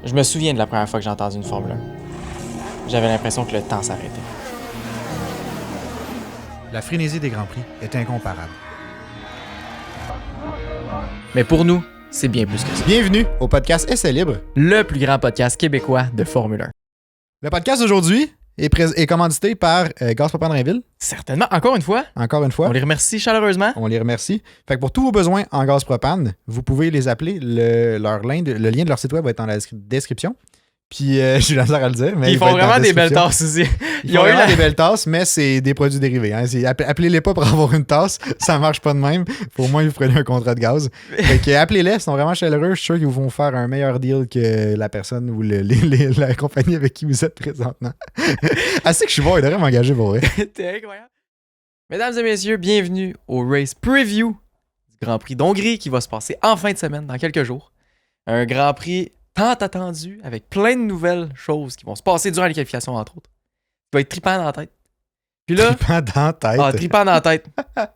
Je me souviens de la première fois que j'ai entendu une Formule 1. J'avais l'impression que le temps s'arrêtait. La frénésie des Grands Prix est incomparable. Mais pour nous, c'est bien plus que ça. Bienvenue au podcast Essai Libre. Le plus grand podcast québécois de Formule 1. Le podcast d'aujourd'hui est commandité par Gaz Propane Rainville. Certainement, encore une fois, Encore une fois, on les remercie chaleureusement. on les remercie. Fait que pour tous vos besoins en gaz propane, vous pouvez les appeler. Le lien de leur site web va être dans la description. Puis j'ai la misère à le dire. Mais Ils font vraiment des belles tasses aussi. Ils ont vraiment des belles tasses, mais c'est des produits dérivés. Hein. Appelez-les pas pour avoir une tasse, ça marche pas de même. Faut au moins que vous preniez un contrat de gaz. Fait que appelez-les, ils sont vraiment chaleureux. Je suis sûr qu'ils vous vont faire un meilleur deal que la personne ou la compagnie avec qui vous êtes présentement. Assez que je suis bon, il devrait m'engager pour vrai. T'es incroyable. Mesdames et messieurs, bienvenue au race preview du Grand Prix d'Hongrie qui va se passer en fin de semaine, dans quelques jours. Un Grand Prix tant attendu, avec plein de nouvelles choses qui vont se passer durant les qualifications, entre autres. Il va être trippant dans la tête. Puis là... Trippant dans la tête. Ah, trippant dans la tête.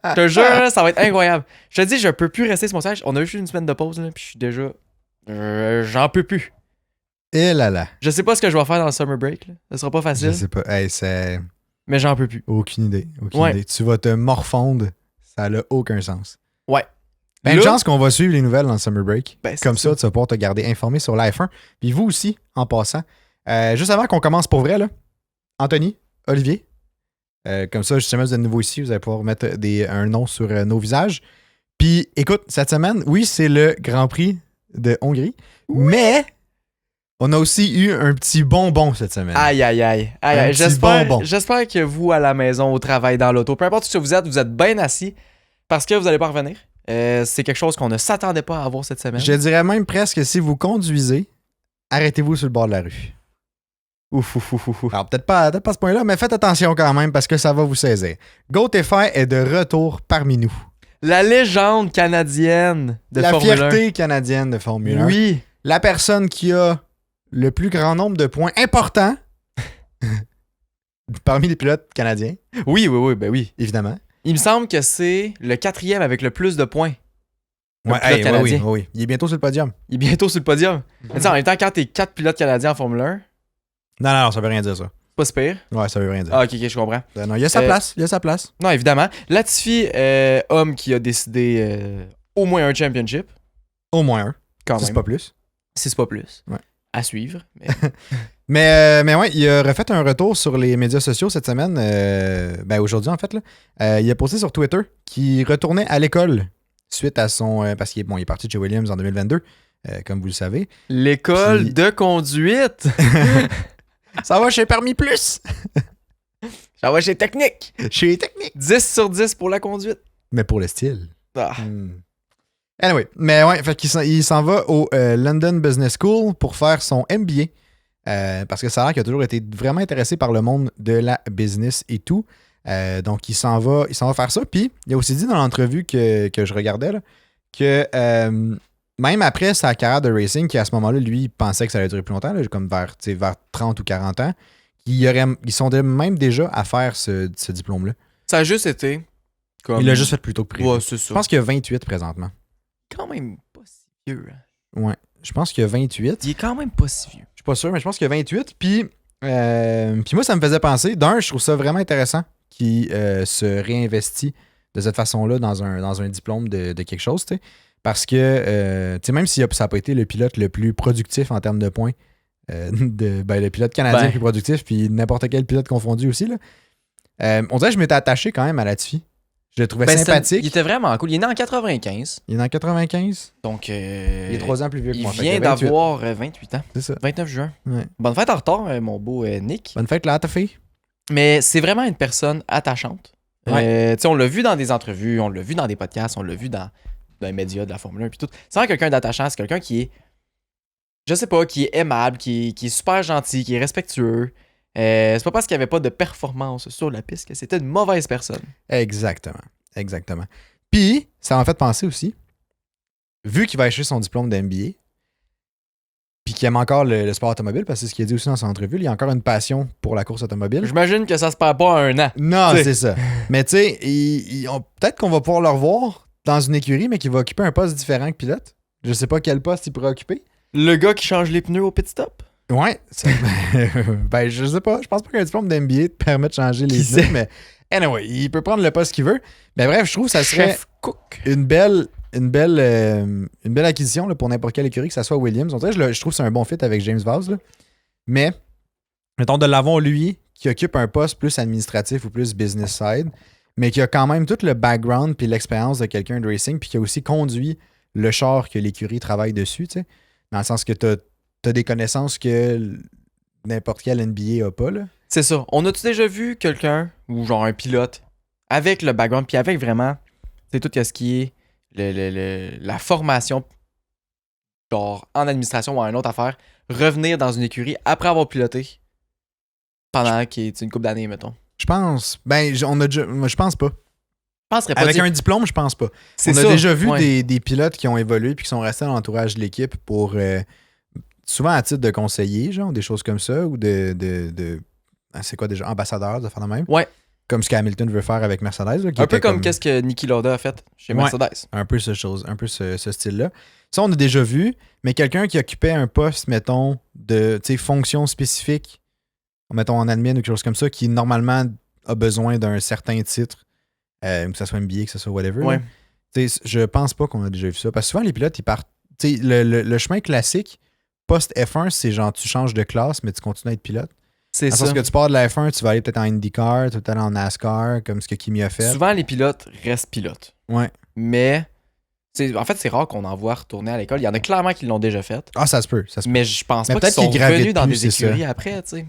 Je te jure, là, ça va être incroyable. Je te dis, je peux plus rester sur mon siège. On a eu une semaine de pause, là, puis je suis déjà... j'en peux plus. Et là là. Je sais pas ce que je vais faire dans le summer break. Là. Ça sera pas Je facile, sais pas. Hey, c'est... mais j'en peux plus. Aucune idée. Ouais. Idée. Tu vas te morfondre. Ça n'a aucun sens. Ouais. Ben, Là- une chance qu'on va suivre les nouvelles dans le Summer Break. Ben, c'est Comme ça, tu vas pouvoir te garder informé sur la F1. Puis vous aussi, en passant. Juste avant qu'on commence pour vrai, là, Anthony, Olivier, comme ça, justement, vous êtes nouveau ici, vous allez pouvoir mettre un nom sur nos visages. Puis écoute, cette semaine, oui, c'est le Grand Prix de Hongrie, mais on a aussi eu un petit bonbon cette semaine. Aïe, aïe, aïe. Aïe, Un aïe. petit bonbon. J'espère que vous, à la maison, au travail, dans l'auto, peu importe où vous êtes bien assis parce que vous n'allez pas revenir. C'est quelque chose qu'on ne s'attendait pas à avoir cette semaine. Je dirais même presque si vous conduisez, arrêtez-vous sur le bord de la rue. Ouf, ouf, ouf, ouf, ouf. Alors, peut-être pas à ce point-là, mais faites attention quand même parce que ça va vous saisir. GoTFR est de retour parmi nous. La légende canadienne de La Formule 1. fierté canadienne de Formule 1. Oui. La personne qui a le plus grand nombre de points importants parmi les pilotes canadiens, Oui, oui, oui, ben oui. évidemment. Il me semble que c'est le 4e avec le plus de points. Le Ouais, pilote canadien. oui. Il est bientôt sur le podium. Il est bientôt sur le podium. Mais tu sais, en même temps, quand t'es 4 pilotes canadiens en Formule 1, Non, ça veut rien dire ça. c'est pas si pire. Ouais, ça veut rien dire. Ah, ok, je comprends. Non, il y a sa place. Il y a sa place. Non, évidemment. Latifi, homme qui a décidé au moins un championship, Au moins un. quand Si même. c'est pas plus. Si c'est pas plus. Ouais. À suivre. Mais... Mais ouais, il a refait un retour sur les médias sociaux cette semaine. Aujourd'hui, en fait. Là. Il a posté sur Twitter qu'il retournait à l'école suite à son... parce qu'il est parti de chez Williams en 2022, comme vous le savez. L'école Puis- de conduite. Ça va chez Permis Plus! Ça va chez Technique. Chez Technique! 10 sur 10 pour la conduite. Mais pour le style. Ah. Anyway, mais ouais, fait qu'il il s'en va au London Business School pour faire son MBA. Parce que ça a l'air qu'il a toujours été vraiment intéressé par le monde de la business et tout. Donc, il s'en va faire ça. Puis, il a aussi dit dans l'entrevue que je regardais là, que même après sa carrière de racing, qui à ce moment-là, lui, il pensait que ça allait durer plus longtemps, là, comme vers 30 ou 40 ans, ils sont même déjà à faire ce diplôme-là. Ça a juste été comme... Il l'a juste fait plus tôt que prévu. Ouais, c'est ça. Je pense qu'il y a 28 présentement. Quand même pas si vieux. Hein. Ouais. Je pense qu'il y a 28. Il est quand même pas si vieux. Je suis pas sûr, mais je pense qu'il y a 28. Puis moi, ça me faisait penser. D'un, je trouve ça vraiment intéressant qu'il se réinvestit de cette façon-là dans un diplôme de quelque chose, tu sais. Parce que, tu sais, même si ça n'a pas été le pilote le plus productif en termes de points, le pilote canadien Ben. le plus productif, puis n'importe quel pilote confondu aussi, là. On dirait que je m'étais attaché quand même à Latifi. Je le trouvais sympathique. Il était vraiment cool. Il est né en 95. Il est en 95. Donc, Il est 3 ans plus vieux que il moi. Fait vient que 28. d'avoir 28 ans. C'est ça. 29 juin. Ouais. Bonne fête en retard, mon beau Nick. Bonne fête, là, ta fille. Mais c'est vraiment une personne attachante. Ouais. Tu sais, on l'a vu dans des entrevues, on l'a vu dans des podcasts, on l'a vu dans les médias de la Formule 1 puis tout. C'est vraiment quelqu'un d'attachant, c'est quelqu'un qui est, je sais pas, qui est aimable, qui est super gentil, qui est respectueux. C'est pas parce qu'il n'y avait pas de performance sur la piste que c'était une mauvaise personne. Exactement. Puis, ça m'a fait penser aussi, vu qu'il va acheter son diplôme d'MBA, puis qu'il aime encore le sport automobile, parce que c'est ce qu'il a dit aussi dans son entrevue, il a encore une passion pour la course automobile. J'imagine que ça se perd pas en un an. Non, T'sais. c'est ça. Mais tu sais, peut-être qu'on va pouvoir le revoir dans une écurie, mais qu'il va occuper un poste différent que pilote. Je sais pas quel poste il pourrait occuper. Le gars qui change les pneus au pit stop? Ouais. Ben, je sais pas. Je pense pas qu'un diplôme d'MBA te permet de changer les Qui sait? pneus, mais anyway, il peut prendre le poste qu'il veut. Mais bref, je trouve que ça serait Chef Cook. une belle acquisition là, pour n'importe quelle écurie, que ça soit Williams. On dirait, je trouve que c'est un bon fit avec James Vowles. Là. Mais, mettons, de l'avoir lui, qui occupe un poste plus administratif ou plus business side, mais qui a quand même tout le background puis l'expérience de quelqu'un de racing, puis qui a aussi conduit le char que l'écurie travaille dessus, tu sais. Dans le sens que t'as des connaissances que n'importe quel NBA a pas, là. C'est ça. On a-tu déjà vu quelqu'un, ou genre un pilote, avec le background, puis avec vraiment, c'est tout ce qui est la formation, genre en administration ou en une autre affaire, revenir dans une écurie après avoir piloté pendant qu'il est une couple d'années, mettons. Je pense. Ben, je pense pas. Je penserais pas Avec dire- un diplôme, je pense pas. C'est On a ça, déjà vu ouais. des pilotes qui ont évolué puis qui sont restés dans l'entourage de l'équipe pour souvent à titre de conseiller, genre, des choses comme ça, ou c'est quoi déjà, ambassadeur, de faire de même. Ouais. Comme ce qu'Hamilton veut faire avec Mercedes. Là, qui Un peu était comme qu'est-ce que Niki Lauda a fait chez Ouais. Mercedes. un peu ce style-là. Ça, on a déjà vu, mais quelqu'un qui occupait un poste, mettons, de fonction spécifique, mettons en admin ou quelque chose comme ça, qui normalement a besoin d'un certain titre, que ce soit MBA, que ce soit whatever. Ouais. Là. Je pense pas qu'on a déjà vu ça. Parce que souvent, les pilotes, ils partent. Le chemin classique, post-F1, c'est genre tu changes de classe, mais tu continues à être pilote. C'est Dans le ça. sens que tu pars de la F1, tu vas aller peut-être en IndyCar, tu vas aller en NASCAR, comme ce que Kimi a fait. Souvent, les pilotes restent pilotes. Ouais. Mais, en fait, c'est rare qu'on en voit retourner à l'école. Il y en a clairement qui l'ont déjà fait. Ah, ça se peut. Ça se peut. Mais je pense Mais pas qu'ils peut-être sont qu'ils gravitent revenus dans plus, des c'est écuries après, tu sais.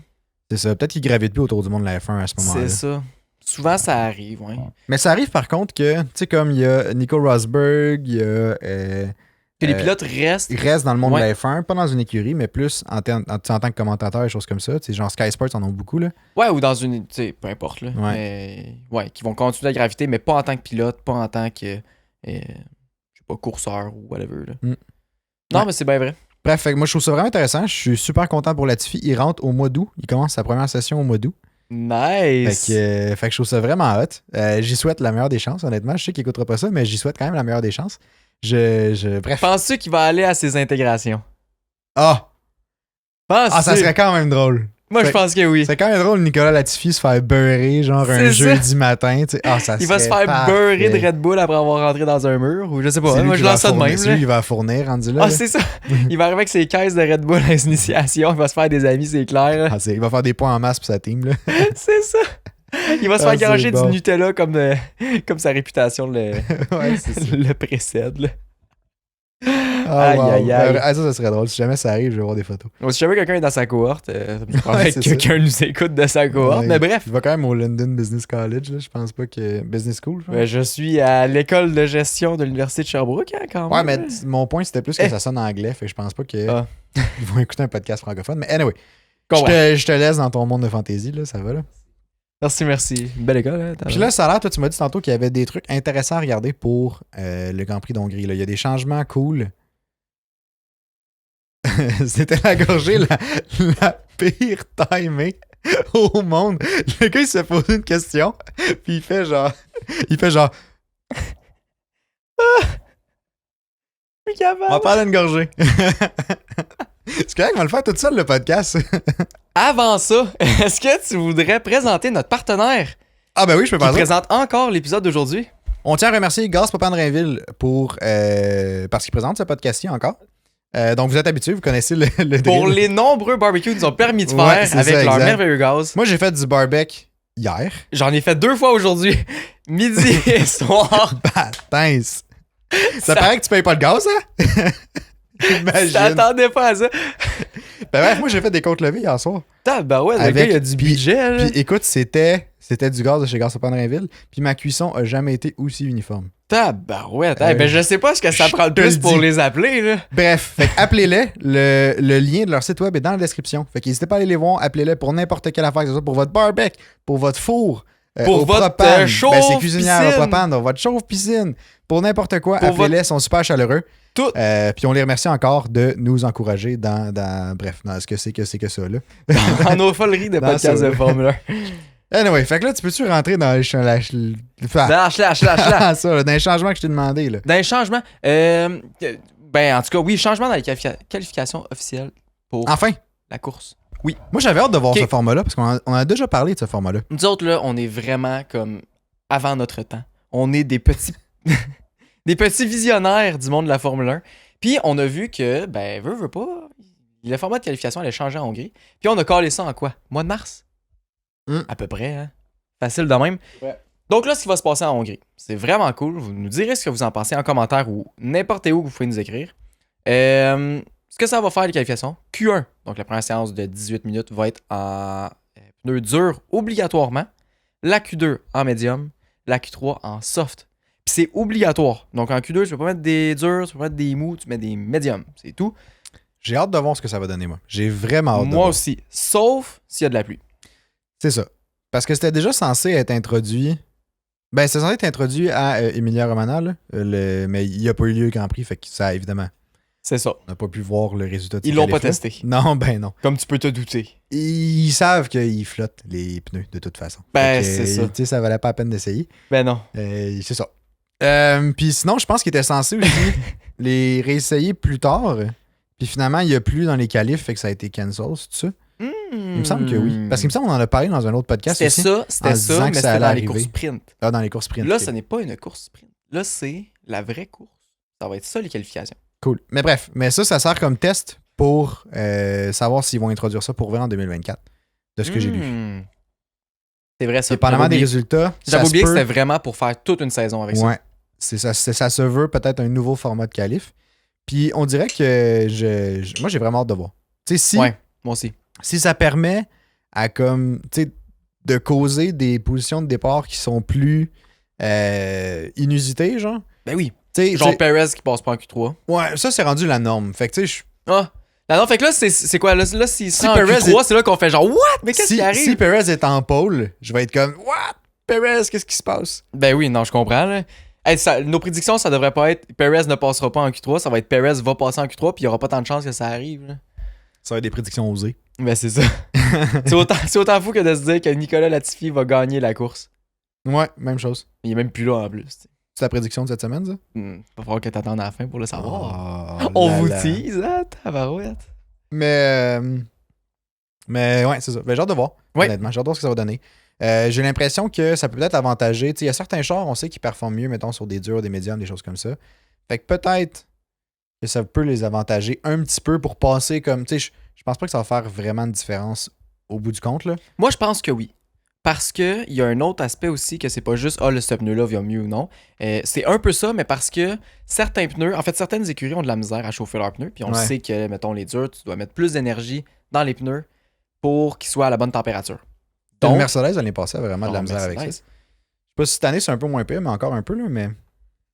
C'est ça. Peut-être qu'ils gravitent plus autour du monde de la F1 à ce moment-là. C'est ça. Souvent, ça arrive, ouais. Mais ça arrive par contre que, tu sais, comme il y a Nico Rosberg, il y a. Que les pilotes restent. Ils restent dans le monde Ouais. de la F1, pas dans une écurie, mais plus en tant que commentateur et choses comme ça. Tu sais, genre Sky Sports en ont beaucoup, là. Ouais, ou dans une. Tu sais, peu importe, là. Ouais. Mais, ouais, qui vont continuer à graviter, mais pas en tant que pilote, pas en tant que. Je sais pas, courseur ou whatever, là. Mm. Non, Ouais. mais c'est bien vrai. Bref, fait que moi je trouve ça vraiment intéressant. Je suis super content pour Latifi. Il rentre au mois d'août. Il commence sa première session au mois d'août. Nice. Fait que je trouve ça vraiment hot. J'y souhaite la meilleure des chances, honnêtement. Je sais qu'il écoutera pas ça, mais j'y souhaite quand même la meilleure des chances. Bref. Penses-tu qu'il va aller à ses intégrations? Ah! Penses-tu? Ah, ça serait quand même drôle. Moi, je c'est- pense que oui. C'est quand même drôle, Nicolas Latifi se faire beurrer, genre un C'est ça. jeudi matin. Tu sais. Ah, ça Il va se serait faire beurrer de parfait. Red Bull après avoir rentré dans un mur, ou je sais pas. C'est lui Moi, qui je va lance ça de fournir- même, C'est là. lui qui va fournir, rendu là. Ah, là. c'est ça. Il va arriver avec ses caisses de Red Bull à ses initiations. Il va se faire des amis, c'est clair. là. Ah, il va faire des points en masse pour sa team. Là. C'est ça. Il va se Ah, faire garocher c'est bon. du Nutella comme sa réputation Ouais, c'est ça. le précède. Là. Ah, Aïe, wow. aïe, aïe. Ça serait drôle. Si jamais ça arrive, je vais voir des photos. Bon, si jamais quelqu'un est dans sa cohorte, Ouais, c'est que quelqu'un nous écoute de sa cohorte. Ouais. Mais bref, Il va quand même au London Business College. Là. Je pense pas que. Business School, je pense. je suis à l'école de gestion de l'Université de Sherbrooke, hein, quand Ouais, même. mais mon point, c'était plus que Eh. ça sonne en anglais. Fait que je pense pas qu'ils Ah. vont écouter un podcast francophone. Mais anyway, Comprends. je te laisse dans ton monde de fantasy. Là, ça va, là. Merci. Une belle école, hein. Puis là, ça a l'air, toi, tu m'as dit tantôt qu'il y avait des trucs intéressants à regarder pour le Grand Prix d'Hongrie. Là. Il y a des changements cool. C'était la gorgée la pire timée au monde. Le gars, il se pose une question, puis il fait genre. Plus capable. On va parler d'une gorgée. C'est correct, on va le faire tout seul, le podcast. Avant ça, est-ce que tu voudrais présenter notre partenaire Ah, ben oui, je peux qui pas dire. présente encore l'épisode d'aujourd'hui? On tient à remercier Gaz Papa de Rainville parce qu'il présente ce podcast-ci encore. Donc, vous êtes habitués, vous connaissez le Pour drill. les nombreux barbecues qu'ils nous ont permis de faire Ouais, c'est avec ça, leur exact. merveilleux gaz. Moi, j'ai fait du barbecue hier. J'en ai fait 2 fois aujourd'hui. Midi et soir. Bâtins. Ça paraît que tu payes pas le gaz, hein? Je Imagine. t'attendais pas à ça. Ben bref, moi, j'ai fait des côtes levées hier soir. Tabarouette, le Avec- gars, il a du puis- budget, là. Puis écoute, c'était du gaz de chez Gaz Papa de Rainville. Puis ma cuisson a jamais été aussi uniforme. Tabarouette. Eh ben, je sais pas ce que ça je prend le te plus le pour dis. les appeler, là. Bref, fait que appelez-les. Le lien de leur site web est dans la description. Fait qu'hésitez pas à aller les voir. Appelez-les pour n'importe quelle affaire, que ce soit pour votre barbecue, pour votre four, Pour au votre, propane. chauffe c'est cuisinière piscine. au propane, dans votre chauffe piscine. Pour n'importe quoi, Pour appelez-les, ils sont super chaleureux. Tout. Puis on les remercie encore de nous encourager dans ce que c'est que ça, là. En nos foleries de Dans podcast ça. de Formule 1. Anyway, fait que là, tu peux-tu rentrer dans les Lâche-la. ça, là, dans les changements que je t'ai demandé, là. Dans les changements, Ben, en tout cas, oui, changement dans les qualifications officielles pour Enfin! la course. Moi, j'avais hâte de voir Ok. ce format-là, parce qu'on a déjà parlé de ce format-là. Nous autres, là, on est vraiment comme avant notre temps. On est des petits des petits visionnaires du monde de la Formule 1. Puis on a vu que, ben, veut pas, le format de qualification allait changer en Hongrie. Puis on a collé ça en quoi? Mois de mars? À peu près, hein? Facile de même. Ouais. Donc là, ce qui va se passer en Hongrie, c'est vraiment cool. Vous nous direz ce que vous en pensez en commentaire ou n'importe où que vous pouvez nous écrire. Ce que ça va faire, les qualifications, Q1, donc la première séance de 18 minutes, va être en pneus durs obligatoirement. La Q2 en médium, la Q3 en soft. Puis c'est obligatoire. Donc en Q2, tu peux pas mettre des durs, tu peux pas mettre des mous, tu mets des médiums. C'est tout. J'ai hâte de voir ce que ça va donner, moi. J'ai vraiment hâte de Moi voir. aussi. Sauf s'il y a de la pluie. C'est ça. Parce que c'était déjà censé être introduit. Ben, c'est censé être introduit à Emilia-Romagna, là. Mais il n'y a pas eu lieu Grand Prix, fait que ça, évidemment, C'est ça. on n'a pas pu voir le résultat de Ils ces l'ont pas qualifs-là. testé. Non, ben non. Comme tu peux te douter. Ils savent qu'ils flottent les pneus, de toute façon. Ben, Fait que, c'est ça. Tu sais, ça valait pas la peine d'essayer. Ben non. C'est ça. Puis sinon, je pense qu'il était censé aussi les réessayer plus tard. Puis finalement, il n'y a plus dans les qualifs, fait que ça a été cancel, c'est ça? Il me semble que oui. Parce qu'il me semble qu'on en a parlé dans un autre podcast C'était aussi. ça, en c'était disant ça, que mais ça c'était dans allait les arriver. courses sprint. Ah, dans les courses sprint. Là, ok. ce n'est pas une course sprint. Là, c'est la vraie course. Ça va être ça, les qualifications. Cool. Mais bref, mais ça sert comme test pour savoir s'ils vont introduire ça pour vrai en 2024. De ce que j'ai lu. C'est vrai, ça. Dépendamment des résultats. J'avais ça oublié se que peut- c'était vraiment pour faire toute une saison avec ça. Ouais. C'est ça, ça se veut peut-être un nouveau format de qualif. Puis on dirait que moi j'ai vraiment hâte de voir. Tu sais, Ouais, moi aussi. si ça permet à comme tu sais de causer des positions de départ qui sont plus inusitées, genre. Ben oui. Tu sais, Genre Perez qui passe pas en Q3. ouais, ça c'est rendu la norme. Fait que tu sais, Ah. Non, fait que là, c'est quoi? Là, s'il Si sera en Perez Q3, c'est là qu'on fait genre, what? Mais qu'est-ce si, qui arrive? si Perez est en pole, je vais être comme what? Perez, qu'est-ce qui se passe? Ben oui, non, je comprends, là. Hey, nos prédictions, ça devrait pas être Perez ne passera pas en Q3, ça va être Perez va passer en Q3, puis il y aura pas tant de chances que ça arrive, là. Ça va être des prédictions osées. Ben c'est ça. c'est autant fou que de se dire que Nicolas Latifi va gagner la course. Ouais, même chose. Il est même plus là en plus. T'sais. C'est la prédiction de cette semaine, ça? Va falloir que t'attendes à la fin pour le savoir. Oh On là vous là. tease, hein, tabarouette. Mais ouais, c'est ça. Ben, j'ai hâte de voir. Ouais. Honnêtement, j'ai hâte de voir ce que ça va donner. J'ai l'impression que ça peut peut-être avantager. Tu sais, il y a certains chars, on sait qu'ils performent mieux, mettons, sur des durs, des médiums, des choses comme ça. Fait que peut-être que ça peut les avantager un petit peu pour passer comme. Tu sais, je pense pas que ça va faire vraiment de différence au bout du compte, là. Moi, je pense que oui. Parce que il y a un autre aspect aussi que c'est pas juste ce pneu-là va mieux ou non. C'est un peu ça, mais parce que certains pneus, en fait, certaines écuries ont de la misère à chauffer leurs pneus. Puis on Ouais. sait que, mettons, les durs, tu dois mettre plus d'énergie dans les pneus pour qu'ils soient à la bonne température. Le Donc, Mercedes, l'année passée, a vraiment de la non, misère avec ça. Je Mercedes, sais pas si cette année, c'est un peu moins pire, mais encore un peu, là. Mais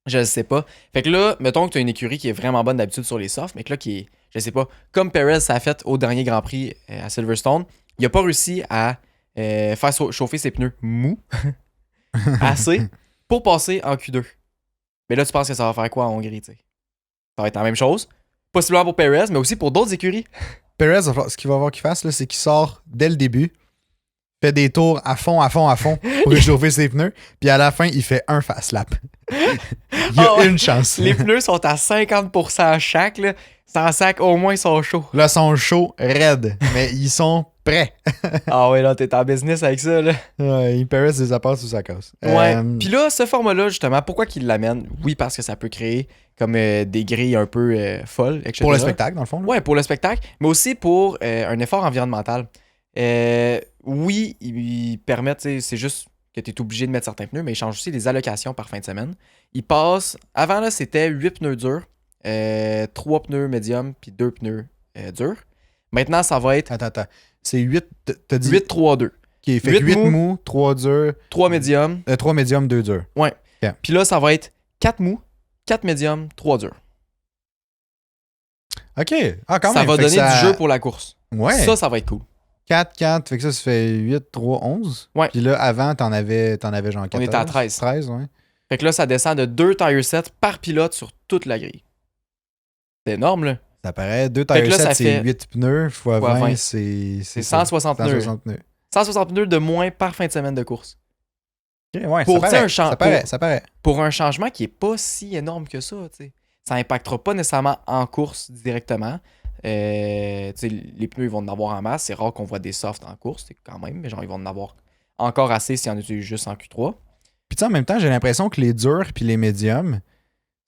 je le sais pas. Fait que là, mettons que tu as une écurie qui est vraiment bonne d'habitude sur les softs, mais que là, qui est, je sais pas, comme Perez ça a fait au dernier Grand Prix à Silverstone, il a pas réussi à faire chauffer ses pneus mous assez pour passer en Q2. Mais là, tu penses que ça va faire quoi en Hongrie, tu sais? Ça va être la même chose. Possiblement pour Perez, mais aussi pour d'autres écuries. Perez, ce qu'il va avoir qu'il fasse, là, c'est qu'il sort dès le début, fait des tours à fond pour réchauffer ses pneus, puis à la fin, il fait un fast lap. Il y a Ah ouais. une chance. Les pneus sont à 50% chaque, là. Sans sac, au moins, ils sont chauds. Là, ils sont chauds, raides, mais ils sont prêts. Ah ouais, là, t'es en business avec ça, là. Ouais, Perez les apporte sous sa casse. Ouais. Puis là, ce format-là, justement, pourquoi qu'il l'amène? Oui, parce que ça peut créer comme des grilles un peu folles, etc. pour le spectacle, dans le fond. Là. Ouais, pour le spectacle, mais aussi pour un effort environnemental. Oui, ils permettent, c'est juste que tu es obligé de mettre certains pneus, mais ils changent aussi les allocations par fin de semaine. Ils passent, avant là, c'était 8 pneus durs, 3 pneus médiums, puis 2 pneus durs. Maintenant, ça va être Attends. C'est 8, t'as dit 8-3-2. qui est fait 8 8 mous, mous, 3 durs, 3 médiums. 3 médiums, 2 durs. Ouais. Ok. Puis là, ça va être 4 mous, 4 médiums, 3 durs. OK. Ah, quand Ça même. va Fait que donner du jeu pour la course. Ouais. Ça va être cool. 4, 4, fait que ça fait 8, 3, 11. Ouais. Puis là, avant, t'en avais genre 14. On était à 13. 13, ouais. Fait que là, ça descend de 2 tire sets par pilote sur toute la grille. C'est énorme, là. Ça paraît. 2 Fait que tire là, sets, ça c'est fait 8 pneus fois fois 20, 20. c'est C'est ça. 160 pneus. 160 pneus. 160 pneus de moins par fin de semaine de course. Ok, ouais, Pour, ça tu sais, paraît. un champ- Ça paraît. Pour un changement qui est pas si énorme que ça, tu sais. ça impactera pas nécessairement en course directement. Tu sais, les pneus, ils vont en avoir en masse. C'est rare qu'on voit des softs en course, quand même, mais genre, ils vont en avoir encore assez s'ils en utilisent juste en Q3. Puis tu sais, en même temps, j'ai l'impression que les durs puis les médiums,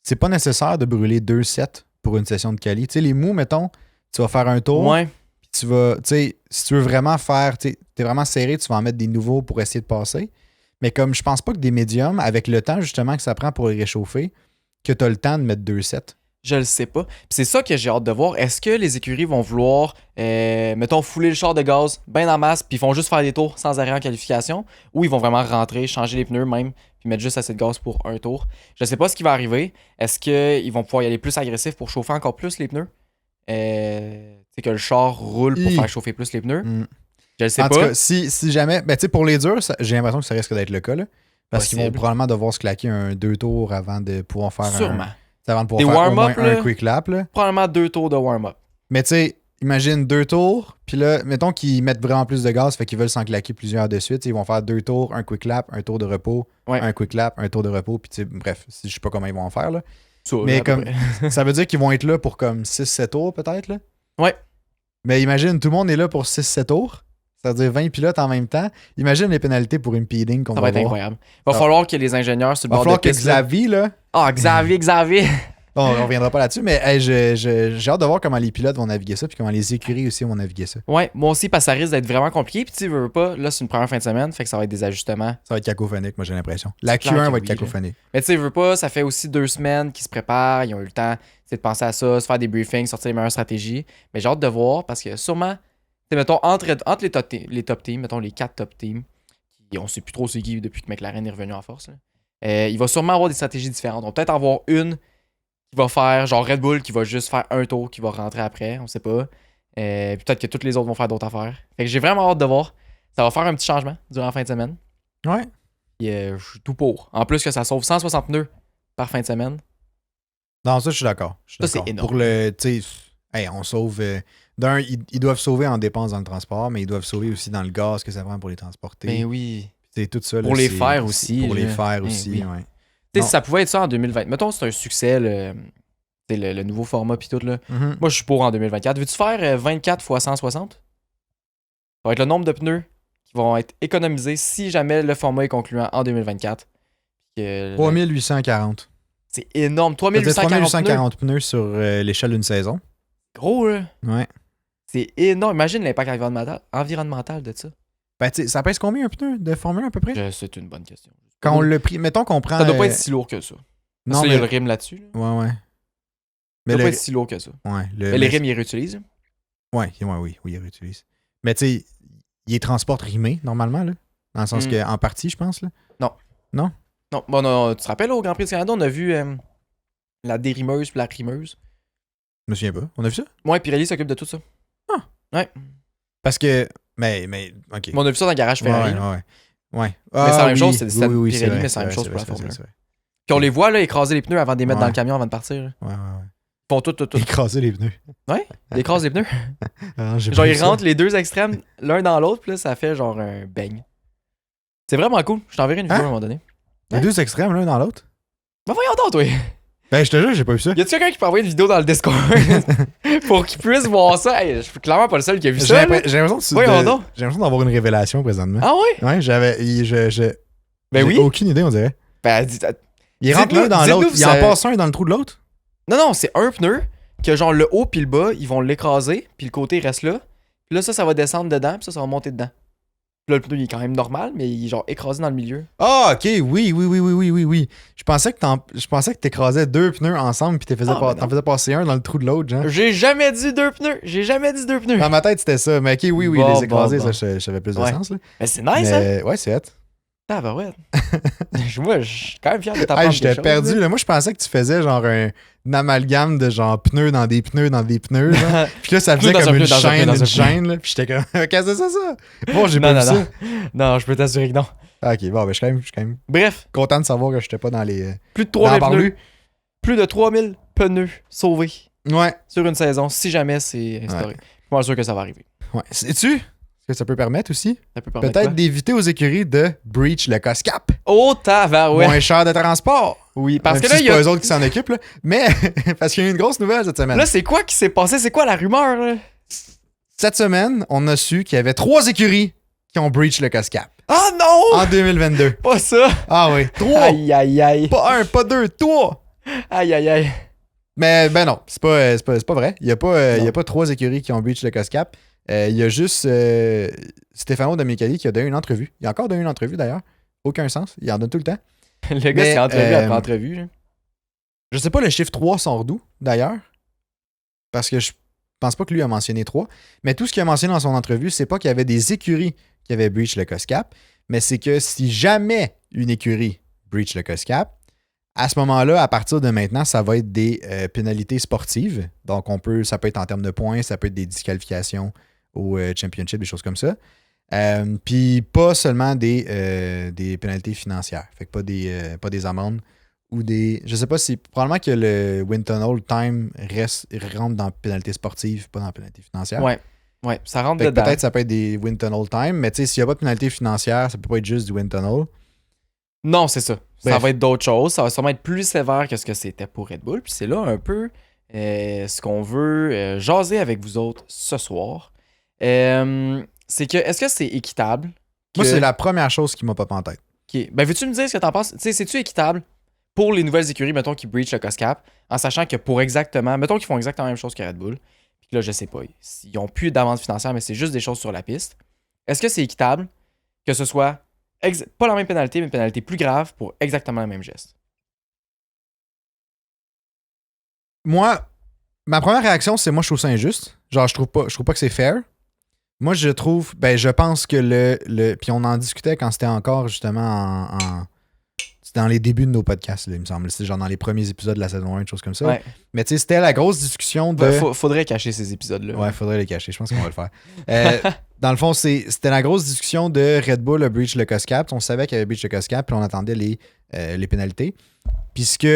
c'est pas nécessaire de brûler 2 sets pour une session de quali. Tu sais, les mous, mettons, tu vas faire un tour. Ouais. Puis tu vas, tu sais, si tu veux vraiment faire, tu sais, t'es vraiment serré, tu vas en mettre des nouveaux pour essayer de passer. Mais comme je pense pas que des médiums, avec le temps justement que ça prend pour les réchauffer, que tu as le temps de mettre 2 sets. Je le sais pas. Puis c'est ça que j'ai hâte de voir. Est-ce que les écuries vont vouloir, mettons, fouler le char de gaz bien en masse, puis ils font juste faire des tours sans arrêt en qualification, ou ils vont vraiment rentrer, changer les pneus même, puis mettre juste assez de gaz pour un tour? Je sais pas ce qui va arriver. Est-ce qu'ils vont pouvoir y aller plus agressif pour chauffer encore plus les pneus? C'est que le char roule pour faire chauffer plus les pneus. Je le sais En pas. tout cas, si jamais, ben tu sais, pour les durs, j'ai l'impression que ça risque d'être le cas, là. Parce qu'ils vont Possible. probablement devoir se claquer 2 tours avant de pouvoir faire Sûrement. avant de pouvoir Des faire au moins warm-up, là. un quick lap, là. Probablement 2 tours de warm-up. Mais tu sais, imagine 2 tours, puis là, mettons qu'ils mettent vraiment plus de gaz, fait qu'ils veulent s'en claquer plusieurs de suite. Ils vont faire 2 tours, un quick lap, un tour de repos, Ouais. un quick lap, un tour de repos, puis tu sais, bref, je sais pas comment ils vont en faire, là. Ça, Mais à peu comme, près. ça veut dire qu'ils vont être là pour comme 6-7 tours, peut-être, là. Ouais. Mais imagine, tout le monde est là pour 6-7 tours. C'est-à-dire 20 pilotes en même temps. Imagine les pénalités pour impeding qu'on Ça va va être voir. incroyable. Va falloir que les ingénieurs sur le Va bord falloir de que piste, là- Xavier, là. Ah, Xavier. Bon, on reviendra pas là-dessus, mais hey, j'ai hâte de voir comment les pilotes vont naviguer ça, puis comment les écuries aussi vont naviguer ça. Ouais, moi aussi, parce que ça risque d'être vraiment compliqué. Puis tu veux pas, là, c'est une première fin de semaine, fait que ça va être des ajustements. Ça va être cacophonique, moi j'ai l'impression. La C'est clair Q1 que va être oui, cacophonique. Mais tu sais, veux pas, ça fait aussi 2 semaines qu'ils se préparent, ils ont eu le temps de penser à ça, se faire des briefings, sortir les meilleures stratégies. Mais j'ai hâte de voir parce que sûrement, tu sais, mettons, entre les top teams, mettons les 4 top teams, qui on sait plus trop c'est qui depuis que McLaren est revenu en force, là, il va sûrement avoir des stratégies différentes. On va peut-être avoir une qui va faire, genre Red Bull qui va juste faire un tour, qui va rentrer après, on sait pas. Puis peut-être que toutes les autres vont faire d'autres affaires. Fait que j'ai vraiment hâte de voir. Ça va faire un petit changement durant la fin de semaine. Ouais. Puis, je suis tout pour. En plus que ça sauve 160 pneus par fin de semaine. Non, ça, je suis d'accord. Je suis Ça, c'est d'accord. énorme. Pour le. Tu sais, hey, on sauve. D'un, ils doivent sauver en dépenses dans le transport, mais ils doivent sauver aussi dans le gaz que ça prend pour les transporter. Ben oui. C'est tout ça. là, Pour les c'est- faire c'est- aussi, Pour les là. faire Ben aussi, oui. ouais. Tu sais, Non. si ça pouvait être ça en 2020. Mettons, c'est un succès, le nouveau format pis tout, là. Mhm. Moi, je suis pour en 2024. Veux-tu faire 24 x 160? Ça va être le nombre de pneus qui vont être économisés si jamais le format est concluant en 2024. Que- 3840. C'est énorme. Ça fait 3840 pneus. 3840 pneus sur l'échelle d'une saison. Gros, là. Ouais. C'est énorme. Imagine l'impact environnemental de ça. Ben, tu sais, ça pèse combien un pneu de Formule 1 à peu près? C'est une bonne question. Quand on l'a pris, mettons qu'on prend. Ça doit pas être si lourd que ça. Non, Ça, il mais. y a le rime là-dessus. Là. Ouais, ouais. Ça Mais doit le. pas être si lourd que ça. Ouais, Mais les rimes, ils réutilisent. Ouais, oui, ils réutilisent. Mais tu sais, ils les transportent rimés, normalement, là. Dans le sens Mm. qu'en partie, je pense, là. Non, bon, non, tu te rappelles, au Grand Prix du Canada, on a vu la dérimeuse puis la rimeuse. Je me souviens pas. On a vu ça? Moi, Pirelli s'occupe de tout ça. Ah. Ouais. Parce que. Mais ok. Mais on a vu ça dans le garage Ferrari. Ouais, là. ouais. Ouais. Mais c'est la même chose, c'est oui, Pirelli, oui, c'est vrai, mais c'est la même vrai, chose pour la vrai, Formule c'est vrai. Puis on les voit là, écraser les pneus avant de les mettre dans Ouais. le camion avant de partir. là. Ouais, ouais, Ils font tout. ouais. Écraser les pneus. Ouais, ils écrasent les pneus. Ah, non, j'ai Genre, pas vu ils ça. rentrent les deux extrêmes l'un dans l'autre, puis là, ça fait genre un bang. C'est vraiment cool. Je t'enverrai une vidéo à un moment donné. Les deux extrêmes, l'un dans l'autre? Ben voyons donc, toi. Ben, je te jure, j'ai pas vu ça. Y a-tu quelqu'un qui peut envoyer une vidéo dans le Discord pour qu'il puisse voir ça? Hey, je suis clairement pas le seul qui a vu J'ai ça. là. l'impression que Voyons donc. j'ai l'impression d'avoir une révélation présentement. Ah ouais? Ouais, Ben j'ai oui. aucune idée, on dirait. Ben, Il rentre l'un dans dites-nous l'autre. si Il en ça- passe un dans le trou de l'autre. Non, c'est un pneu que genre le haut puis le bas, ils vont l'écraser, puis le côté reste là. Puis là, ça va descendre dedans, puis ça va monter dedans. Puis là, le pneu, il est quand même normal, mais il est genre écrasé dans le milieu. Ah, ok, oui. Je pensais que t'écrasais deux pneus ensemble puis Ah, ben non. t'en faisais passer un dans le trou de l'autre, genre. J'ai jamais dit deux pneus. Dans ma tête, c'était ça. Mais ok, oui, Bon, les écraser, bon. ça, j'avais plus de Ouais. sens, là. Mais c'est nice, hein? Mais, ouais, c'est hot. Tabarouette. Moi, je suis quand même fier de Hey, t'apprendre j'étais quelque chose, perdu, là. là. Moi, je pensais que tu faisais genre un amalgame de genre pneus dans des pneus dans des pneus, genre. Puis là, ça Pneu faisait dans un comme pneu, une dans un pneu, chaîne, dans un une pneu. chaîne, là. Puis j'étais comme, qu'est-ce que c'est ça? Bon, j'ai Non, pas non, vu ça. non. Non, je peux t'assurer que non. Ah, ok, bon, ben, je suis quand même Bref, content de savoir que j'étais pas dans les. plus de Dans 3000 Barlu. pneus. Plus de 3000 pneus sauvés Ouais. sur une saison, si jamais c'est instauré. Je suis pas sûr que ça va arriver. Ouais. Sais-tu ce que ça peut permettre aussi? Ça peut permettre Peut-être quoi? d'éviter aux écuries de breach le COSCAP. Oh, tabarouette! Moins cher de transport. Oui, parce Même que si là, c'est pas eux autres qui s'en occupent, là. Mais, parce qu'il y a eu une grosse nouvelle cette semaine. Là, c'est quoi qui s'est passé? C'est quoi la rumeur, là? Cette semaine, on a su qu'il y avait 3 écuries qui ont breach le COSCAP Ah non! en 2022. Pas ça! Ah oui, 3! Aïe, aïe, aïe. Pas 1, pas 2, 3! Aïe, aïe, aïe. Mais ben non, c'est pas vrai. Il y a Non. pas 3 écuries qui ont breach le COSCAP. Il y a juste Stefano Domenicali qui a donné une entrevue. Il a encore donné une entrevue d'ailleurs. Aucun sens. Il en donne tout le temps. Le gars, Mais, c'est entrevue après entrevue. Là. Je sais pas le chiffre 3 sort d'où, d'ailleurs. Parce que je pense pas que lui a mentionné 3. Mais tout ce qu'il a mentionné dans son entrevue, c'est pas qu'il y avait des écuries qui avaient breach le COSCAP, mais c'est que si jamais une écurie breach le COSCAP, à ce moment-là, à partir de maintenant, ça va être des pénalités sportives. Donc, ça peut être en termes de points, ça peut être des disqualifications au championship, des choses comme ça. Puis pas seulement des pénalités financières. Fait que pas des amendes ou des. Je sais pas si. Probablement que le Wind Tunnel Time rentre dans pénalité sportive, pas dans pénalité financière. Ouais, ça rentre Fait que dedans. peut-être ça peut être des Wind Tunnel Time, mais tu sais, s'il n'y a pas de pénalité financière, ça peut pas être juste du Wind Tunnel. Non, c'est ça. Ça Bref. va être d'autres choses. Ça va sûrement être plus sévère que ce que c'était pour Red Bull. Puis c'est là un peu ce qu'on veut jaser avec vous autres ce soir. C'est que, est-ce que c'est équitable? Moi, c'est la première chose qui m'a pas en tête. Ok. Ben, veux-tu me dire ce que t'en penses? Tu sais, c'est-tu équitable pour les nouvelles écuries, mettons, qui breach le COSCAP, en sachant que pour exactement, mettons qu'ils font exactement la même chose que Red Bull, puis que là, je sais pas, ils ont plus d'amende financière, mais c'est juste des choses sur la piste. Est-ce que c'est équitable que ce soit pas la même pénalité, mais une pénalité plus grave pour exactement le même geste? Moi, ma première réaction, c'est moi, je trouve ça injuste. Genre, je trouve pas que c'est fair. Moi, je pense que puis on en discutait quand c'était encore justement c'était dans les débuts de nos podcasts, là, il me semble. C'était genre dans les premiers épisodes de la saison 1, une chose comme ça. Ouais. Mais tu sais, c'était la grosse discussion de. Faudrait cacher ces épisodes-là. Ouais, faudrait les cacher. Je pense qu'on va le faire. Dans le fond, c'était la grosse discussion de Red Bull a breach le COSCAP. On savait qu'il y avait breach le COSCAP, puis on attendait les pénalités. Puisque,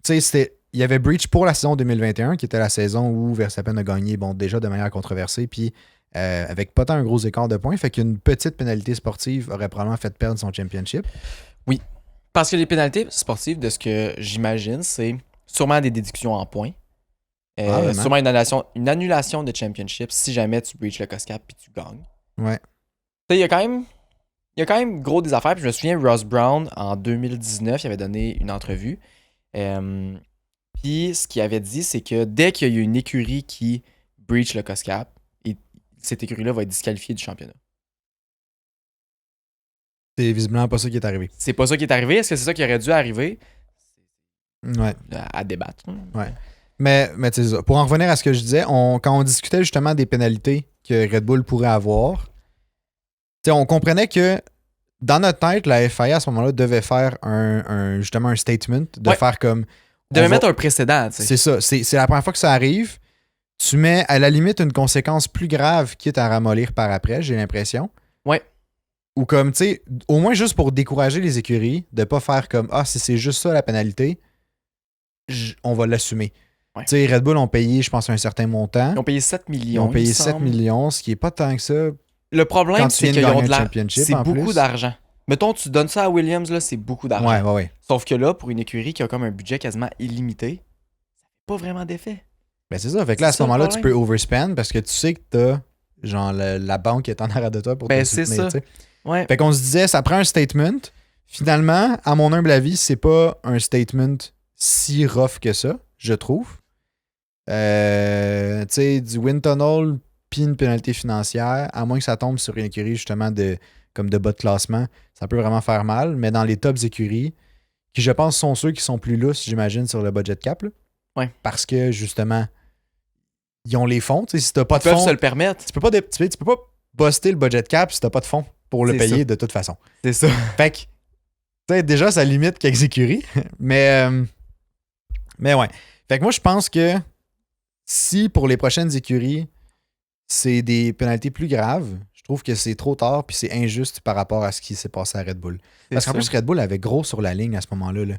tu sais, il y avait breach pour la saison 2021, qui était la saison où Verstappen a gagné, bon, déjà de manière controversée, puis avec pas tant un gros écart de points. Fait qu'une petite pénalité sportive aurait probablement fait perdre son championship. Oui. Parce que les pénalités sportives, de ce que j'imagine, c'est sûrement des déductions en points. Sûrement une annulation de championship si jamais tu breach le COSCAP puis tu gagnes. Ouais. Il y a quand même gros des affaires. Puis je me souviens, Ross Brown, en 2019, il avait donné une entrevue. Puis ce qu'il avait dit, c'est que dès qu'il y a eu une écurie qui breach le COSCAP, cette écurie-là va être disqualifiée du championnat. C'est visiblement pas ça qui est arrivé. C'est pas ça qui est arrivé. Est-ce que c'est ça qui aurait dû arriver? Ouais. À débattre. Ouais. Mais tu sais, pour en revenir à ce que je disais, quand on discutait justement des pénalités que Red Bull pourrait avoir, tu sais, on comprenait que dans notre tête, la FIA à ce moment-là devait faire justement un statement, de faire comme. Devait mettre un précédent, tu sais. C'est ça. C'est la première fois que ça arrive. Tu mets à la limite une conséquence plus grave, quitte à ramollir par après, j'ai l'impression. Ouais. Ou comme, tu sais, au moins juste pour décourager les écuries, de pas faire comme si c'est juste ça la pénalité, on va l'assumer. Ouais. Tu sais, Red Bull ont payé, je pense, un certain montant. Ils ont payé 7 millions. Ils ont payé 7 millions, ce qui est pas tant que ça. Le problème, c'est qu'ils ont de l'argent. C'est beaucoup plus. d'argent. Mettons, tu donnes ça à Williams, là, c'est beaucoup d'argent. Ouais. Sauf que là, pour une écurie qui a comme un budget quasiment illimité, ça fait pas vraiment d'effet. Ben c'est ça. Fait que là, à C'est ce ça, moment-là, le tu peux overspend parce que tu sais que t'as genre la banque qui est en arrière de toi pour te soutenir. C'est ça. T'sais. Ouais. Fait qu'on se disait, ça prend un statement. Finalement, à mon humble avis, c'est pas un statement si rough que ça, je trouve. Tu sais, du wind tunnel puis une pénalité financière, à moins que ça tombe sur une écurie justement comme de bas de classement, ça peut vraiment faire mal. Mais dans les tops écuries, qui je pense sont ceux qui sont plus lousses, j'imagine, sur le budget cap. Là, parce que justement, ils ont les fonds. Tu sais, si t'as pas de fonds, ils peuvent se le permettre. Tu peux pas buster le budget cap si t'as pas de fonds pour le payer de toute façon. C'est ça. Fait que, tu sais, déjà, ça limite quelques écuries. mais ouais. Fait que moi, je pense que si pour les prochaines écuries, c'est des pénalités plus graves, je trouve que c'est trop tard puis c'est injuste par rapport à ce qui s'est passé à Red Bull. Parce qu'en plus, Red Bull avait gros sur la ligne à ce moment-là. Là.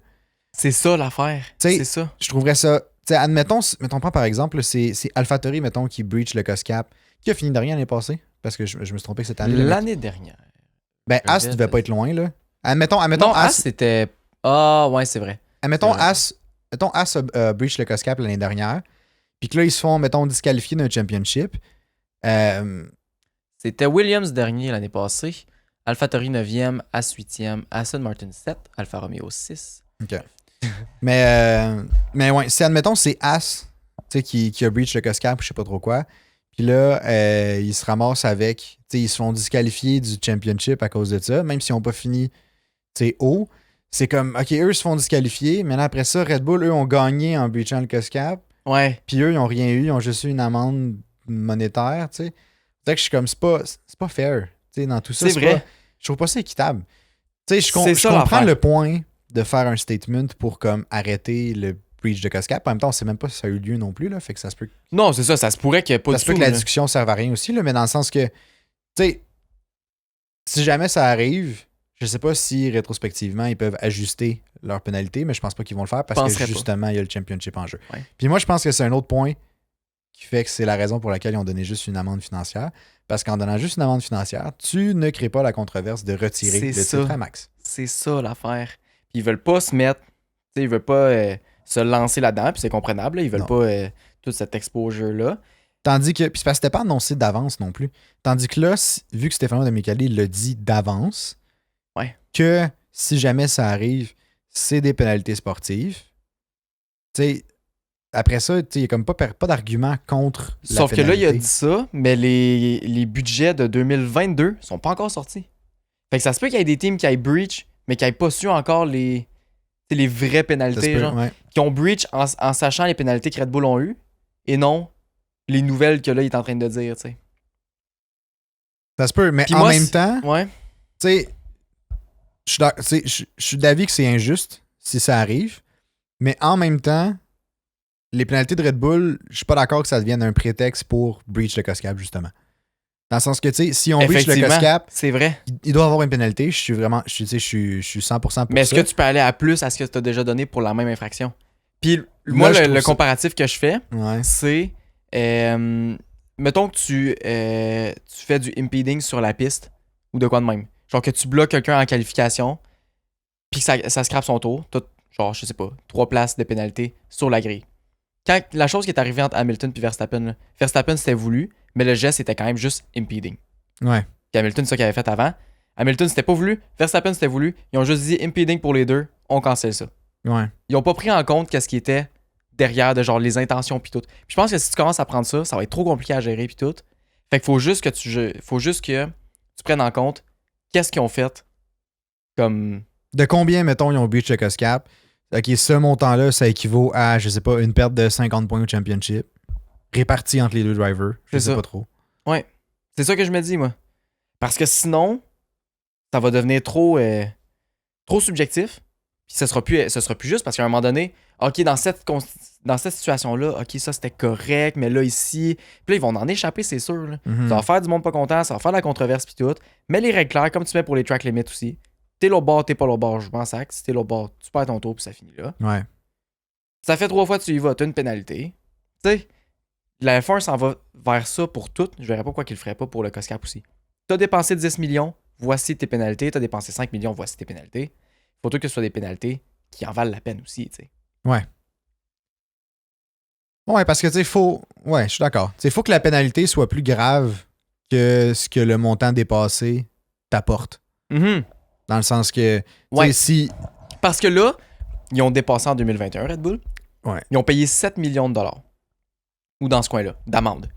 C'est ça l'affaire. C'est ça. Je trouverais ça. T'sais, mettons pas par exemple, c'est AlphaTauri, mettons, qui breach le COSCAP, qui a fini de rien l'année passée, parce que je me suis trompé cette année. L'année dernière. Ben, As devait pas être loin, là. Admettons non, As c'était. Ah, ouais, c'est vrai. Mettons, As a breach le COSCAP l'année dernière, puis que là, ils se font, mettons, disqualifier d'un championship. C'était Williams dernier l'année passée, AlphaTauri 9e, As 8e, Aston Martin 7, Alfa Romeo 6. OK. mais ouais, si admettons, c'est As qui a breach le COSCAP ou je sais pas trop quoi, puis là, ils se ramassent avec, ils se font disqualifier du championship à cause de ça, même s'ils n'ont pas fini haut. C'est comme, OK, eux se font disqualifier, mais là, après ça, Red Bull, eux, ont gagné en breachant le COSCAP. Ouais. Puis eux, ils n'ont rien eu, ils ont juste eu une amende monétaire, tu sais. C'est que je suis comme, c'est pas fair, tu sais, dans tout ça. C'est vrai. Je trouve pas ça équitable. Tu sais, je C'est ça, comprends l'affaire. le point de faire un statement pour comme arrêter le breach de COSCAP. En même temps, on sait même pas si ça a eu lieu non plus, là, fait que ça se peut. Non, c'est ça, ça se pourrait qu'il n'y ait pas Ça de se peut sous, que la là. discussion serve à rien aussi, là, mais dans le sens que, tu sais, si jamais ça arrive, je sais pas si rétrospectivement ils peuvent ajuster leur pénalité, mais je pense pas qu'ils vont le faire parce que Penserais pas. justement, il y a le championship en jeu. Ouais. Puis moi, je pense que c'est un autre point qui fait que c'est la raison pour laquelle ils ont donné juste une amende financière. Parce qu'en donnant juste une amende financière, tu ne crées pas la controverse de retirer C'est le ça. titre à Max. C'est ça l'affaire. Puis ils veulent pas se mettre, tu sais, ils veulent pas se lancer là-dedans, puis c'est comprenable, là, ils veulent Non. pas tout cet exposure-là. Tandis que, puis c'est parce que c'était pas annoncé d'avance non plus. Tandis que là, vu que Stefano Domenicali l'a dit d'avance, Ouais. que si jamais ça arrive, c'est des pénalités sportives. Tu sais, après ça, il n'y a comme pas d'argument contre la Sauf que là, il a pénalité. dit ça, mais les budgets de 2022 sont pas encore sortis. Fait que ça se peut qu'il y ait des teams qui aient breach, mais qui n'aient pas su encore les vraies Ça se pénalités, peut, genre, ouais. qui ont breach en sachant les pénalités que Red Bull ont eues, et non les nouvelles que là, il est en train de dire, tu sais. Ça se peut, mais Puis en moi, même temps, Ouais. tu sais, je suis d'avis que c'est injuste si ça arrive, mais en même temps, les pénalités de Red Bull, je suis pas d'accord que ça devienne un prétexte pour breach le COSCAP, justement. Dans le sens que, tu sais, si on breach le Effectivement, COSCAP, c'est vrai. il doit avoir une pénalité. Je suis 100% pour Mais est-ce ça. que tu peux aller à plus à ce que tu as déjà donné pour la même infraction? Puis moi, Là, je le trouve ça- comparatif que je fais, Ouais. c'est mettons que tu fais du impeding sur la piste ou de quoi de même. Genre que tu bloques quelqu'un en qualification, puis que ça scrape son tour. T'as, genre, je sais pas, 3 places de pénalité sur la grille. Quand la chose qui est arrivée entre Hamilton et Verstappen, là, Verstappen c'était voulu, mais le geste était quand même juste impeding. Ouais. Puis Hamilton, c'est ça qu'il avait fait avant. Hamilton, c'était pas voulu. Verstappen, c'était voulu. Ils ont juste dit impeding pour les deux. On cancelle ça. Ouais. Ils ont pas pris en compte qu'est-ce qui était derrière de genre les intentions puis tout. Puis je pense que si tu commences à prendre ça, ça va être trop compliqué à gérer puis tout. Fait qu'il faut juste que tu prennes en compte qu'est-ce qu'ils ont fait comme De combien, mettons, ils ont breach le COSCAP? OK, ce montant-là, ça équivaut à, je sais pas, une perte de 50 points au championship, réparti entre les deux drivers. Je C'est sais ça. pas trop. c'est ça que je me dis moi. Parce que sinon ça va devenir trop subjectif. Puis ce sera plus juste parce qu'à un moment donné, OK, dans cette situation-là, OK, ça c'était correct, mais là ici, puis là ils vont en échapper, c'est sûr. Là. Mhm. Ça va faire du monde pas content, ça va faire de la controverse puis tout. Mais les règles claires, comme tu mets pour les track limits aussi. T'es l'autre bord, t'es pas l'autre bord, je m'en sac. Si t'es l'autre bord, tu perds ton tour puis ça finit là. Ouais. Ça fait 3 fois que tu y vas, t'as une pénalité. Tu sais, la F1 s'en va vers ça pour tout. Je verrais pas pourquoi qu'il le ferait pas pour le COSCAP aussi. T'as dépensé 10 millions, voici tes pénalités. T'as dépensé 5 millions, voici tes pénalités. Faut tout que ce soit des pénalités qui en valent la peine aussi, tu sais. Ouais, parce que, tu sais, faut. Ouais, je suis d'accord. Tu sais, faut que la pénalité soit plus grave que ce que le montant dépassé t'apporte. Dans le sens que, tu sais, Ouais. si. Parce que là, ils ont dépassé en 2021, Red Bull. Ouais. Ils ont payé 7 millions de dollars. Ou dans ce coin-là, d'amende.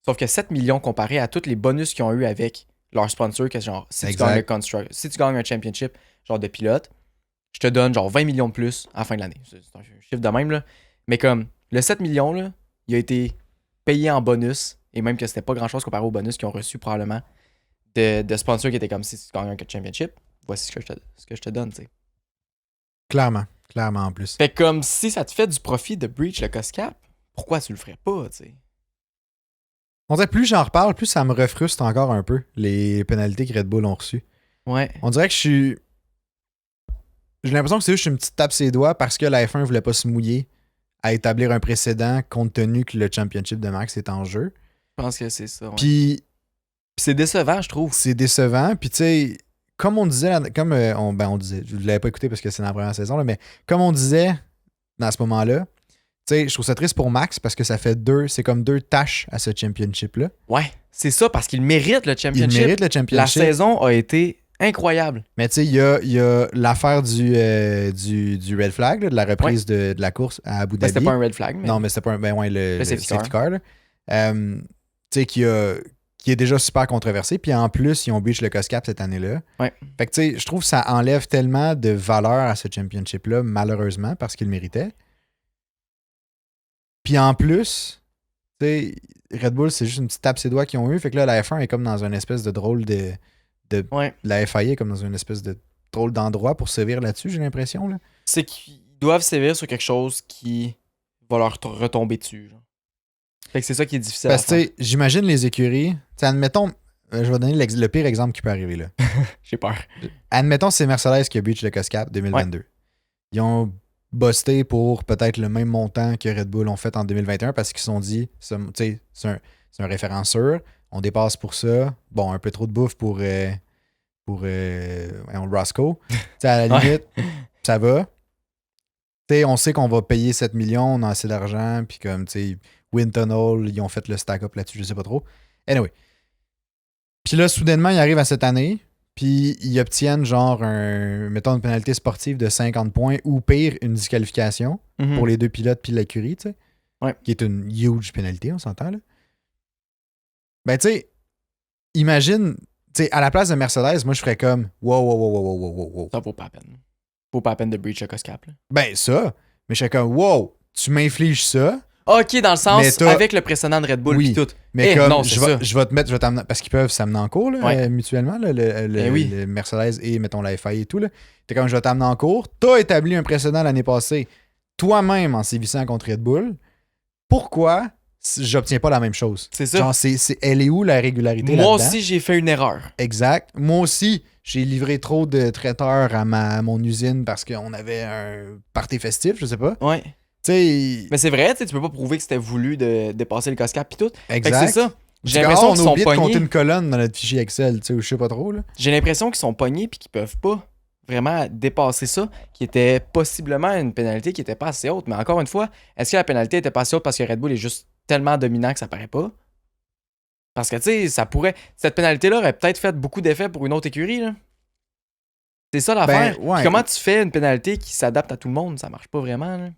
Sauf que 7 millions comparé à tous les bonus qu'ils ont eu avec leur sponsor, que genre, si tu gagnes un championship, genre de pilote, je te donne genre 20 millions de plus à la fin de l'année. C'est un chiffre de même, là. Mais comme, le 7 millions, là, il a été payé en bonus, et même que c'était pas grand-chose comparé aux bonus qu'ils ont reçu probablement de sponsors qui étaient comme si tu gagnes un championship, voici ce que je te donne, tu sais. Clairement en plus. Fait comme si ça te fait du profit de breach le COSCAP, pourquoi tu le ferais pas, tu sais? On dirait plus j'en reparle, plus ça me refrustre encore un peu, les pénalités que Red Bull ont reçues. Ouais. On dirait que j'ai l'impression que c'est juste une petite tape ses doigts parce que la F1 voulait pas se mouiller à établir un précédent compte tenu que le championship de Max est en jeu. Je pense que c'est ça, ouais. Puis Puis c'est décevant, je trouve. c'est décevant. Puis tu sais, comme on disait, on disait, je ne l'avais pas écouté parce que c'est dans la première saison, là, mais comme on disait dans ce moment-là, tu sais, je trouve ça triste pour Max parce que c'est comme 2 tâches à ce championship-là. Ouais, c'est ça, parce qu'il mérite le Il championship. mérite le championship. La saison a été incroyable. Mais tu sais, il y a l'affaire du red flag, là, de la reprise de la course à Abu Ben, Dhabi. c'était pas un red flag, mais Non, mais c'était pas un. Ben ouais, le safety car. Là. Tu sais, qui est déjà super controversé. Puis en plus, ils ont breach le COSCAP cette année-là. Ouais. Fait que tu sais, je trouve que ça enlève tellement de valeur à ce championship-là, malheureusement, parce qu'il le méritait. Puis en plus, tu sais, Red Bull, c'est juste une petite tape ses doigts qu'ils ont eu. Fait que là, la F1 est comme dans une espèce de drôle de. Ouais. La FIA est comme dans une espèce de drôle d'endroit pour sévir là-dessus, j'ai l'impression. Là. C'est qu'ils doivent sévir sur quelque chose qui va leur retomber dessus. Genre. Fait que c'est ça qui est difficile Parce à faire. que j'imagine les écuries. Admettons, je vais donner le pire exemple qui peut arriver là. J'ai peur. Admettons c'est Mercedes qui a breach le COSCAP 2022. Ouais. Ils ont busté pour peut-être le même montant que Red Bull ont fait en 2021 parce qu'ils se sont dit, c'est un référenceur, on dépasse pour ça. Bon, un peu trop de bouffe pour Roscoe. À la limite, ça va. T'sais, on sait qu'on va payer 7 millions, on a assez d'argent, puis comme, tu sais, Wind Tunnel, ils ont fait le stack-up là-dessus, je sais pas trop. Anyway. Puis là, soudainement, ils arrivent à cette année, puis ils obtiennent genre mettons une pénalité sportive de 50 points ou pire, une disqualification pour les 2 pilotes puis l'écurie, tu sais. Ouais. Qui est une huge pénalité, on s'entend, là. Ben, tu sais, imagine, tu sais, à la place de Mercedes, moi, je ferais comme wow. Ça vaut pas la peine. Vaut pas la peine de breach le COSCAP. Là. Ben, ça. Mais je serais comme wow, tu m'infliges ça. Ok, dans le sens avec le précédent de Red Bull oui, et tout. Mais comme non, je vais t'amener. Parce qu'ils peuvent s'amener en cours là, mutuellement, là, le Mercedes et mettons la FIA et tout. Là. T'es comme je vais t'amener en cours. T'as établi un précédent l'année passée, toi-même en sévissant contre Red Bull. Pourquoi j'obtiens pas la même chose? C'est ça. Genre, elle est où la régularité Moi là-dedans? aussi, j'ai fait une erreur. Exact. Moi aussi, j'ai livré trop de traiteurs à mon usine parce qu'on avait un party festif, je sais pas. Ouais. T'sais, mais c'est vrai, tu peux pas prouver que c'était voulu de dépasser le COSCAP pis tout. Exact. Fait que c'est ça. J'ai l'impression qu'ils sont pognés. On a oublié de compter une colonne dans notre fichier Excel, tu sais, ou je sais pas trop. Là. J'ai l'impression qu'ils sont pognés puis qu'ils peuvent pas vraiment dépasser ça, qui était possiblement une pénalité qui était pas assez haute. Mais encore une fois, est-ce que la pénalité était pas assez haute parce que Red Bull est juste tellement dominant que ça paraît pas? Parce que, tu sais, ça pourrait... Cette pénalité-là aurait peut-être fait beaucoup d'effets pour une autre écurie, là. C'est ça l'affaire. Ben, ouais. Comment tu fais une pénalité qui s'adapte à tout le monde? Ça marche pas vraiment, là.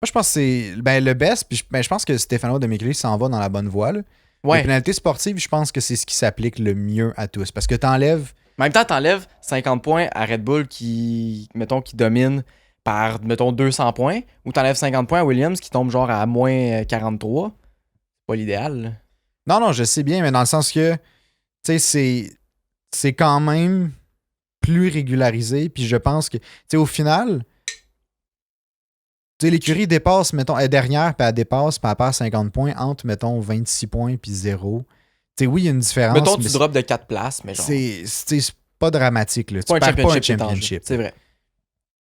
Moi, je pense que c'est le best. Puis je pense que Stefano De Micheli s'en va dans la bonne voie. Là. Ouais. Les pénalités sportives, je pense que c'est ce qui s'applique le mieux à tous. Parce que t'enlèves... En même temps, t'enlèves 50 points à Red Bull qui domine par, mettons, 200 points. Ou t'enlèves 50 points à Williams qui tombe genre à moins 43. C'est pas l'idéal. Là. Non, je sais bien, mais dans le sens que, tu sais, c'est quand même plus régularisé. Puis je pense que, tu sais, au final... Tu sais, l'écurie dépasse, mettons, elle est dernière, puis elle dépasse, puis elle perd 50 points entre, mettons, 26 points puis 0. Tu sais, oui, il y a une différence. Mettons, tu drops de 4 places, mais genre... C'est pas dramatique, là. Tu perds pas un championship. C'est vrai.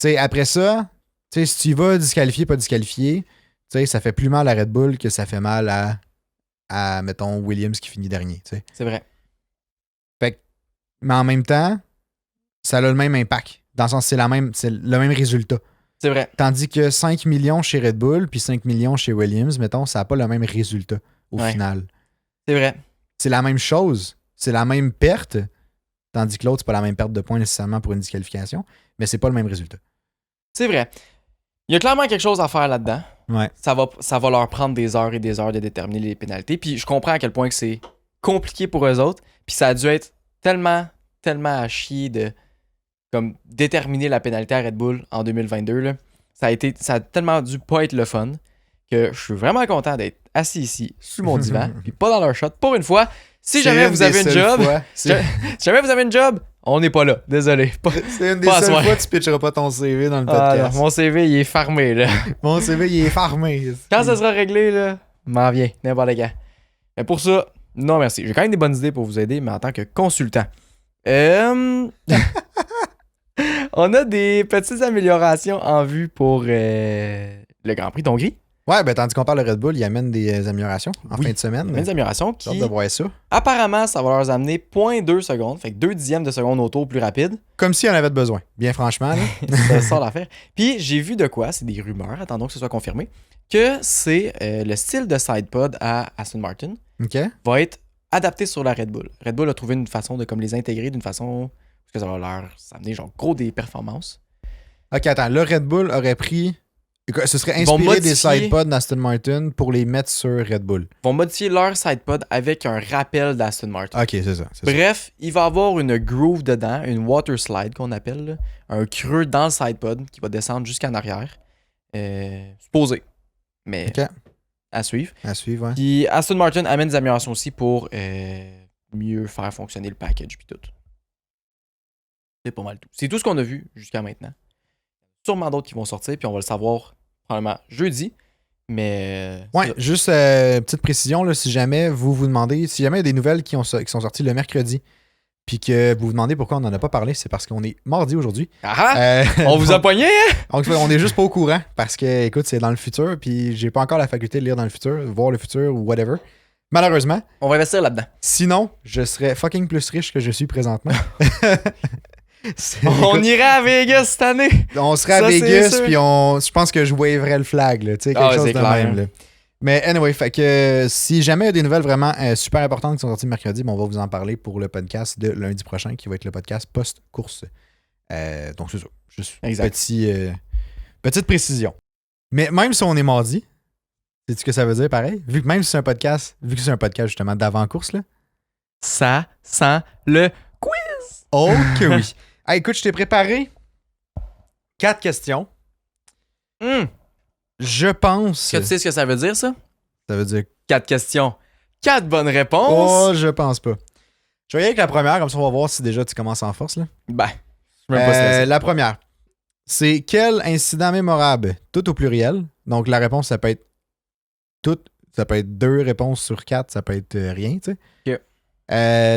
Tu sais, après ça, tu sais, si tu y vas disqualifié, pas disqualifié, tu sais, ça fait plus mal à Red Bull que ça fait mal à mettons, Williams qui finit dernier, tu sais. C'est vrai. Fait que, mais en même temps, ça a le même impact. Dans le sens, c'est le même résultat. C'est vrai. Tandis que 5 millions chez Red Bull puis 5 millions chez Williams, mettons, ça n'a pas le même résultat au final. C'est vrai. C'est la même chose. C'est la même perte. Tandis que l'autre, c'est pas la même perte de points nécessairement pour une disqualification, mais c'est pas le même résultat. C'est vrai. Il y a clairement quelque chose à faire là-dedans. Ouais. Ça va leur prendre des heures et des heures de déterminer les pénalités. Puis je comprends à quel point que c'est compliqué pour eux autres. Puis ça a dû être tellement à chier de comme déterminer la pénalité à Red Bull en 2022. Là. Ça a tellement dû pas être le fun que je suis vraiment content d'être assis ici, sur mon divan, puis pas dans leur shot. Pour une fois, si jamais vous avez une job, on n'est pas là. Désolé. C'est une des seules fois que tu pitcheras pas ton CV dans le podcast. Non, mon CV, il est farmé, là. Mon CV, il est farmé. Quand ça sera réglé, là, m'en viens, n'importe quand. Mais pour ça, non merci. J'ai quand même des bonnes idées pour vous aider, mais en tant que consultant. On a des petites améliorations en vue pour le Grand Prix d'Hongrie. Ouais, ben tandis qu'on parle de Red Bull, ils amènent des améliorations en Oui, fin de semaine. Des améliorations J'ai hâte qui, de voir ça. apparemment, ça va leur amener 0.2 secondes, fait que 2 dixièmes de seconde au tour plus rapide. Comme si on avait besoin. Bien franchement, là. C'est ça l'affaire. Puis j'ai vu de quoi, c'est des rumeurs, attendons que ce soit confirmé, que c'est le style de sidepod à Aston Martin OK. va être adapté sur la Red Bull. Red Bull a trouvé une façon de comme les intégrer d'une façon parce que ça va leur amener genre gros des performances. OK, attends. Là, Red Bull aurait pris... Ce serait Ils vont inspiré des modifier- sidepods d'Aston Martin pour les mettre sur Red Bull. Ils vont modifier leur sidepod avec un rappel d'Aston Martin. OK, c'est ça. C'est ça. Bref, il va avoir une groove dedans, une water slide qu'on appelle, là. Un creux dans le sidepod qui va descendre jusqu'en arrière. Supposé. Mais OK. à suivre. À suivre, ouais. Puis Aston Martin amène des améliorations aussi pour mieux faire fonctionner le package puis tout. C'est pas mal tout. C'est tout ce qu'on a vu jusqu'à maintenant. Sûrement d'autres qui vont sortir, puis on va le savoir probablement jeudi. Mais. Ouais, juste petite précision, là, si jamais vous vous demandez, si jamais il y a des nouvelles qui sont sorties le mercredi, puis que vous vous demandez pourquoi on n'en a pas parlé, c'est parce qu'on est mardi aujourd'hui. Ah! On vous a pogné, hein? Donc, on est juste pas au courant, parce que, écoute, c'est dans le futur, puis j'ai pas encore la faculté de lire dans le futur, voir le futur ou whatever. Malheureusement. On va investir là-dedans. Sinon, je serais fucking plus riche que je suis présentement. On irait à Vegas cette année! On serait à Ça, c'est Vegas, sûr. puis je pense que je waverais le flag, là, tu sais, quelque Ah ouais, chose c'est de clair. même. Là. Mais anyway, fait que si jamais il y a des nouvelles vraiment super importantes qui sont sorties mercredi, on va vous en parler pour le podcast de lundi prochain, qui va être le podcast post-course. Donc c'est ça. Juste Exact. petite précision. Mais même si on est mardi, sais-tu ce que ça veut dire pareil? Vu que même si c'est un podcast, justement d'avant-course, là. Ça sent le. Oh que oui. Hey, écoute, je t'ai préparé 4 questions. Je pense. Est-ce que tu sais ce que ça veut dire, ça? Ça veut dire. 4 questions. 4 bonnes réponses. Oh, je pense pas. Je vais y aller avec la première, comme ça on va voir si déjà tu commences en force. Là. Ben, je suis même pas stressé. La première. C'est quel incident mémorable, tout au pluriel. Donc la réponse, ça peut être tout. Ça peut être 2 réponses sur 4, ça peut être rien, tu sais. Ok.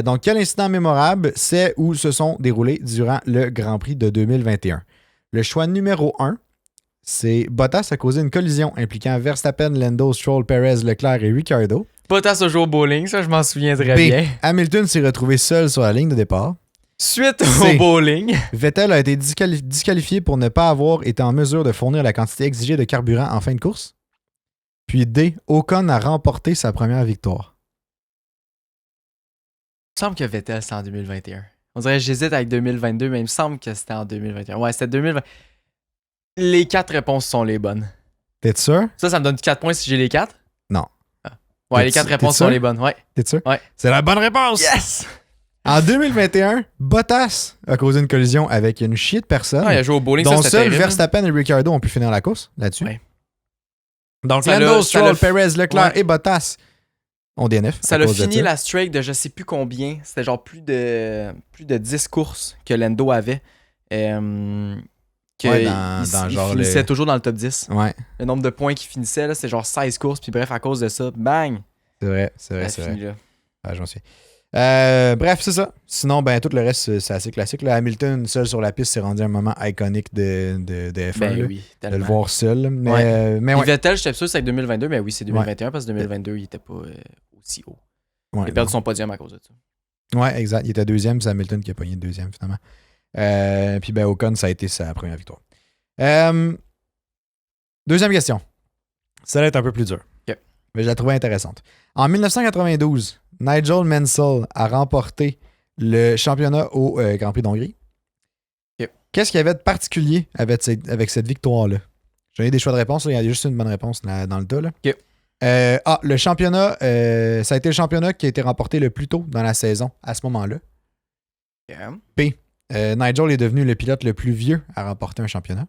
Donc, quel incident mémorable c'est où se sont déroulés durant le Grand Prix de 2021? Le choix numéro 1, c'est Bottas a causé une collision impliquant Verstappen, Lando, Stroll, Perez, Leclerc et Ricciardo. Bottas a joué au bowling, ça, je m'en souviens très B, bien. Hamilton s'est retrouvé seul sur la ligne de départ. Suite C. au bowling. Vettel a été disqualifié pour ne pas avoir été en mesure de fournir la quantité exigée de carburant en fin de course. Puis D, Ocon a remporté sa première victoire. Il me semble que Vettel, c'était en 2021. On dirait que j'hésite avec 2022, mais il me semble que c'était en 2021. Ouais, c'était 2020. Les 4 réponses sont les bonnes. T'es sûr? Ça me donne 4 points si j'ai les 4? Non. Ah. Ouais, les T'es- 4 t'es réponses sûr? sont les bonnes, ouais. T'es sûr? Ouais. C'est la bonne réponse! Yes! En 2021, Bottas a causé une collision avec une chier de personnes, Ah, il a joué au bowling, ça dont c'était seuls terrible. Verstappen et Ricciardo ont pu finir la course là-dessus. Ouais. Donc, Ça Lando, l'a- ça Stroll, l'a- Perez, Leclerc Ouais. et Bottas ont DNF. Ça à l'a cause de fini ça. la streak de je sais plus combien. C'était genre plus de 10 courses que Lando avait. Que Ouais, dans il genre finissait le- toujours dans le top 10. Ouais, Le nombre de points qu'il finissait, là, c'est genre 16 courses. Puis bref, à cause de ça, bang! c'est vrai, c'est vrai, Ça c'est finit vrai. là. Ah, j'en suis. Bref, c'est ça. Sinon, ben tout le reste, c'est assez classique. Là, Hamilton, seul sur la piste, s'est rendu un moment iconique de F1. Ben là, oui, de le tellement. voir seul. là. Mais, Ouais. mais Puis ouais. Vettel, j'étais sûr que c'est avec 2022, mais oui, c'est 2021 parce que 2022, il était pas aussi haut. Ouais, Il a perdu non. son podium à cause de ça. Ouais, exact. Il était deuxième, c'est Hamilton qui a pogné le deuxième finalement. Puis ben Ocon, ça a été sa première victoire. Deuxième question. Ça va être un peu plus dur. Ok. Mais je la trouvais intéressante. En 1992, Nigel Mansell a remporté le championnat au Grand Prix d'Hongrie. Ok. Qu'est-ce qu'il y avait de particulier avec cette victoire-là? J'en ai des choix de réponse. Là. Il y a juste une bonne réponse dans le tas. Là. Ok. Le championnat, ça a été le championnat qui a été remporté le plus tôt dans la saison à ce moment-là. Nigel est devenu le pilote le plus vieux à remporter un championnat.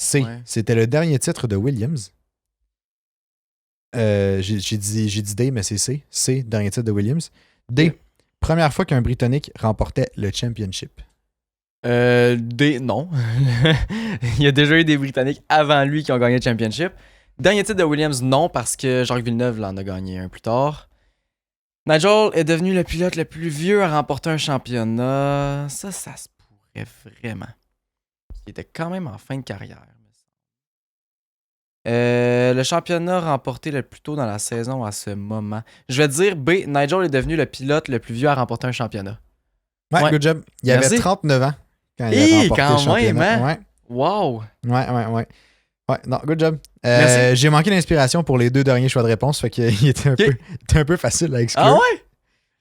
C. Ouais. C'était le dernier titre de Williams. J'ai dit D, mais c'est C. C, dernier titre de Williams. D. Ok. Première fois qu'un Britannique remportait le championship. Non. Il y a déjà eu des Britanniques avant lui qui ont gagné le championship. Dernier titre de Williams, non, parce que Jacques Villeneuve l'en a gagné un plus tard. Nigel est devenu le pilote le plus vieux à remporter un championnat. Ça se pourrait vraiment. Il était quand même en fin de carrière. Le championnat remporté le plus tôt dans la saison à ce moment. Je vais dire B. Nigel est devenu le pilote le plus vieux à remporter un championnat. Ouais, good job. Il avait Merci. 39 ans quand il a Hi, remporté quand le championnat. même, hein? Ouais. Wow! Ouais, non, good job. Merci. J'ai manqué d'inspiration pour les 2 derniers choix de réponse, fait qu'il était un peu facile à exclure. Ah ouais?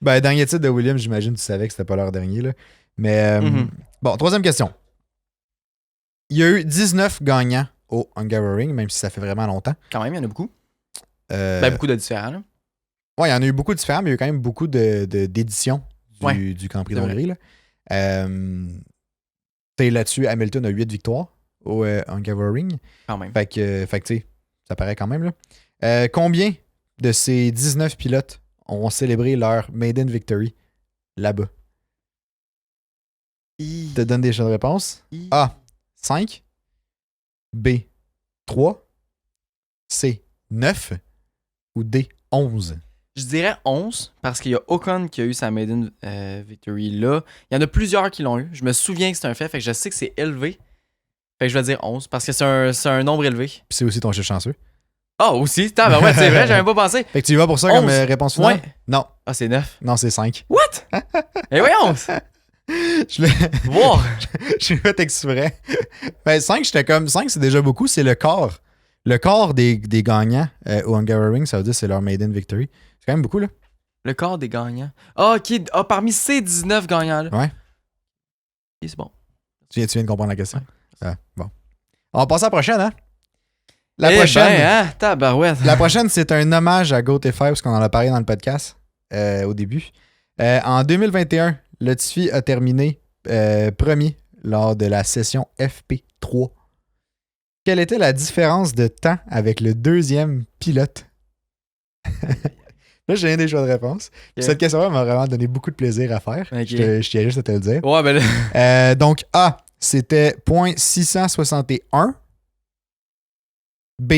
Ben, dernier titre de Williams, j'imagine que tu savais que c'était pas leur dernier, là. Mais, bon, 3e question. Il y a eu 19 gagnants au Hungaroring, même si ça fait vraiment longtemps. Quand même, il y en a beaucoup. Ben, Beaucoup de différents, là. Ouais, il y en a eu beaucoup de différents, mais il y a eu quand même beaucoup d'éditions du Grand Prix c'est d'Hongrie, là. Là-dessus, Hamilton a 8 victoires au Hungaroring. Quand même. Fait que tu sais, ça paraît quand même, là. Combien de ces 19 pilotes ont célébré leur Maiden Victory là-bas? Je te donne des choix de réponse. A. 5. B. 3. C. 9. Ou D. 11. Je dirais 11 parce qu'il y a Ocon qui a eu sa Maiden Victory là. Il y en a plusieurs qui l'ont eu. Je me souviens que c'est un fait, fait que je sais que c'est élevé. Fait que je vais dire 11 parce que c'est un nombre élevé. Puis c'est aussi ton chiffre chanceux. Ah, aussi? Ben ouais, c'est vrai, j'avais même pas pensé. Fait que tu y vas pour ça comme 11. réponse finale? Ouais. Non. Ah, c'est 9. Non, c'est 5. What? Eh voyons! Je l'ai Wow! j'ai fait exprès. Ben, 5, j'étais comme 5, c'est déjà beaucoup. C'est le quart. Le quart des gagnants au Hungaroring, ça veut dire que c'est leur Maiden Victory. C'est quand même beaucoup, là. Le quart des gagnants. Ah, ok. Ah, parmi ces 19 gagnants-là. Ouais. Ok, c'est bon. Tu viens de comprendre la question? Ouais. Ah, bon. On va passer à la prochaine, hein? La Eh prochaine. ben, hein? Tabarouette. La prochaine, c'est un hommage à GOAT F5 parce qu'on en a parlé dans le podcast au début. En 2021, Latifi a terminé premier lors de la session FP3. Quelle était la différence de temps avec le 2e pilote? Là, j'ai rien des choix de réponse. Ok. Cette question-là m'a vraiment donné beaucoup de plaisir à faire. Ok. Je tiens juste à te le dire. Ouais, ben là. Donc, A, c'était 0.661. B,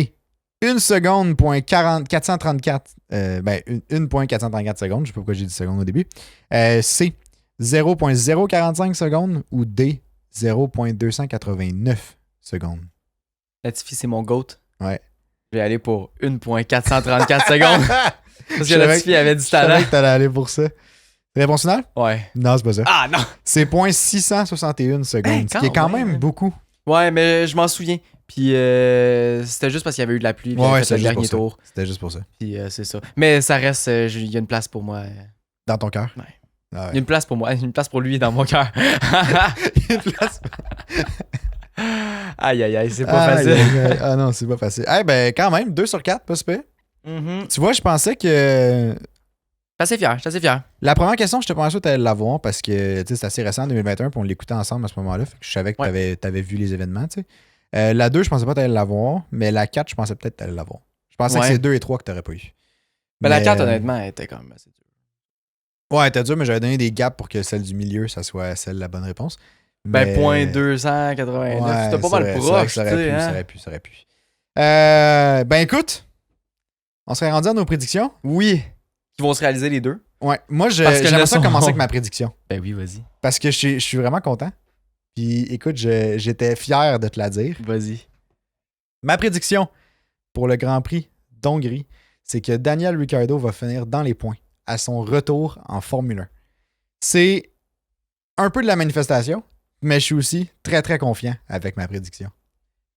1 seconde, 434. 1.434 secondes. Je sais pas pourquoi j'ai dit secondes au début. C, 0.045 secondes. Ou D, 0.289 secondes. Latifi, c'est mon GOAT. Ouais. Je vais aller pour 1.434 secondes. Parce que Latifi avait du Je talent. savais que t'allais aller pour ça. Réponse finale? Ouais. Non, c'est pas ça. Ah non! C'est 0.661 secondes, ce qui est quand même beaucoup. Ouais, mais je m'en souviens. Puis c'était juste parce qu'il y avait eu de la pluie. Puis Ouais, fait le dernier pour ça. tour. C'était juste pour ça. Puis c'est ça. Mais ça reste. Il y a une place pour moi. Dans ton cœur? Ouais. Ah Il y a une place pour moi. Une place pour lui dans mon cœur. Une place. Aïe, aïe, aïe. C'est pas facile. Ah non, c'est pas facile. Eh ben, quand même, 2 sur 4, pas super. Mhm. Tu vois, je pensais que. Je suis assez fier. La première question, je te pensais que tu allais l'avoir parce que c'est assez récent, 2021, puis on l'écoutait ensemble à ce moment-là. Fait que je savais que tu avais vu les événements. Tu sais. La 2, je pensais pas que tu allais l'avoir, mais la 4, je pensais peut-être que tu allais l'avoir. Je pensais que c'est 2 et 3 que tu n'aurais pas eu. Mais la 4, honnêtement, elle était quand même assez dure. Ouais, elle était dure, mais j'avais donné des gaps pour que celle du milieu, ça soit celle de la bonne réponse. Ben, point 289. Ouais, C'était pas mal proche. Ça tu sais, hein. aurait pu. Ben écoute, on serait rendu à nos prédictions. Oui. Qui vont se réaliser les deux. Ouais, moi Parce que j'aimerais le ça son- commencer avec ma prédiction. Ben oui, vas-y. Parce que je suis vraiment content. Puis écoute, j'étais fier de te la dire. Vas-y. Ma prédiction pour le Grand Prix d'Hongrie, c'est que Daniel Ricciardo va finir dans les points à son retour en Formule 1. C'est un peu de la manifestation, mais je suis aussi très très confiant avec ma prédiction.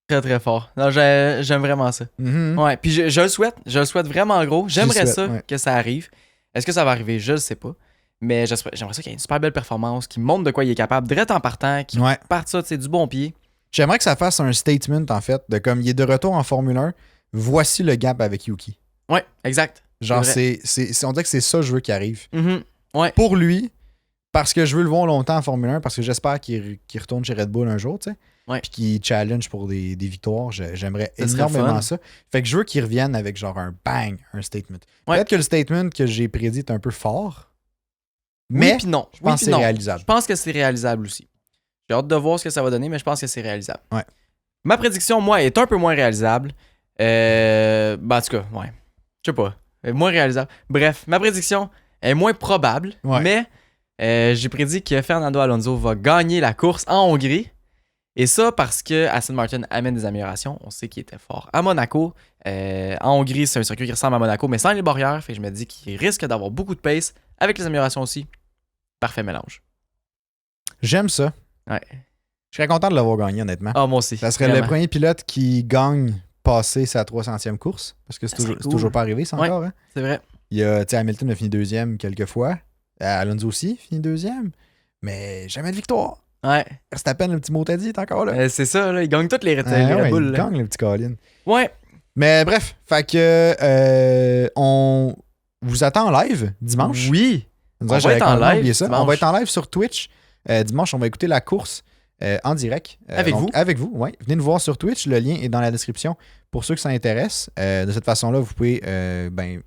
Très, très fort. Non, j'aime vraiment ça. Mhm. Ouais, puis je le souhaite. Je le souhaite vraiment gros. J'aimerais souhaite, ça ouais. que ça arrive. Est-ce que ça va arriver? Je le sais pas. Mais j'aimerais ça qu'il y ait une super belle performance, qu'il montre de quoi il est capable, direct en partant, qu'il Ouais. parte ça, du bon pied. J'aimerais que ça fasse un statement, en fait, de comme il est de retour en Formule 1, voici le gap avec Yuki. Ouais, exact. Genre, C'est on dirait que c'est ça que je veux qu'il arrive. Mhm. Ouais. Pour lui, parce que je veux le voir longtemps en Formule 1, parce que j'espère qu'il retourne chez Red Bull un jour, tu sais. Ouais. Puis qu'il challenge pour des victoires. J'aimerais Ça serait énormément fun. ça. Fait que je veux qu'il revienne avec genre un bang, un statement. Ouais. Peut-être que le statement que j'ai prédit est un peu fort, Oui, mais puis non. je pense Oui, que puis c'est non. réalisable. Je pense que c'est réalisable aussi. J'ai hâte de voir ce que ça va donner, mais je pense que c'est réalisable. Ouais. Ma prédiction, moi, est un peu moins réalisable. Ben, en tout cas, ouais. Je sais pas. Moins réalisable. Bref, ma prédiction est moins probable, Ouais. mais j'ai prédit que Fernando Alonso va gagner la course en Hongrie. Et ça parce que Aston Martin amène des améliorations. On sait qu'il était fort à Monaco. En Hongrie, c'est un circuit qui ressemble à Monaco, mais sans les barrières. Fait que je me dis qu'il risque d'avoir beaucoup de pace avec les améliorations aussi. Parfait mélange. J'aime ça. Ouais. Je serais content de l'avoir gagné, honnêtement. Ah, moi aussi. Ça serait vraiment. le premier pilote qui gagne passer sa 300e course. Parce que c'est Ça serait toujours cool. pas arrivé, ça, Ouais. encore. Hein? C'est vrai. Il y a, Hamilton a fini deuxième quelques fois. Alonso aussi fini deuxième. Mais jamais de victoire. Ouais. Verstappen, le petit mot t'as dit, est encore là. C'est ça, là. Il gagne toutes les Ouais, Red Bull. il là. gagne, le petit Colin. Ouais. Mais bref, fait que on vous attend en live dimanche. Oui. On va être en live oublié ça. dimanche. On va être en live sur Twitch. Dimanche, on va écouter la course en direct. Avec vous. Avec vous, oui. Venez nous voir sur Twitch. Le lien est dans la description pour ceux que ça intéresse. De cette façon-là, vous pouvez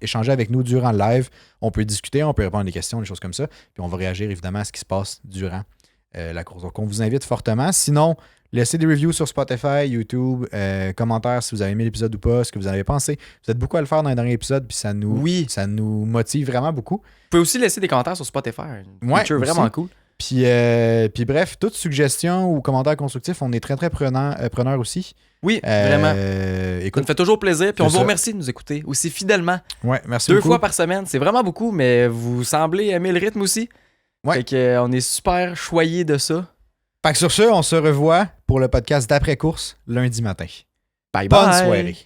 échanger avec nous durant le live. On peut discuter, on peut répondre à des questions, des choses comme ça. Puis on va réagir évidemment à ce qui se passe durant la course. Donc, on vous invite fortement. Sinon, laissez des reviews sur Spotify, YouTube, commentaires si vous avez aimé l'épisode ou pas, ce que vous en avez pensé. Vous êtes beaucoup à le faire dans les derniers épisodes, puis ça nous motive vraiment beaucoup. Vous pouvez aussi laisser des commentaires sur Spotify. Une Ouais, feature vraiment cool. Puis bref, toute suggestion ou commentaire constructif, on est très très preneur aussi. Oui, vraiment. Ça Écoute, nous fait toujours plaisir. Puis on c'est vous ça. remercie de nous écouter aussi fidèlement. ouais, merci 2 beaucoup. fois par semaine. C'est vraiment beaucoup, mais vous semblez aimer le rythme aussi. Ouais. Fait que, on est super choyés de ça. Fait que sur ce, on se revoit pour le podcast d'après-course lundi matin. Bye Bonne bye. soirée.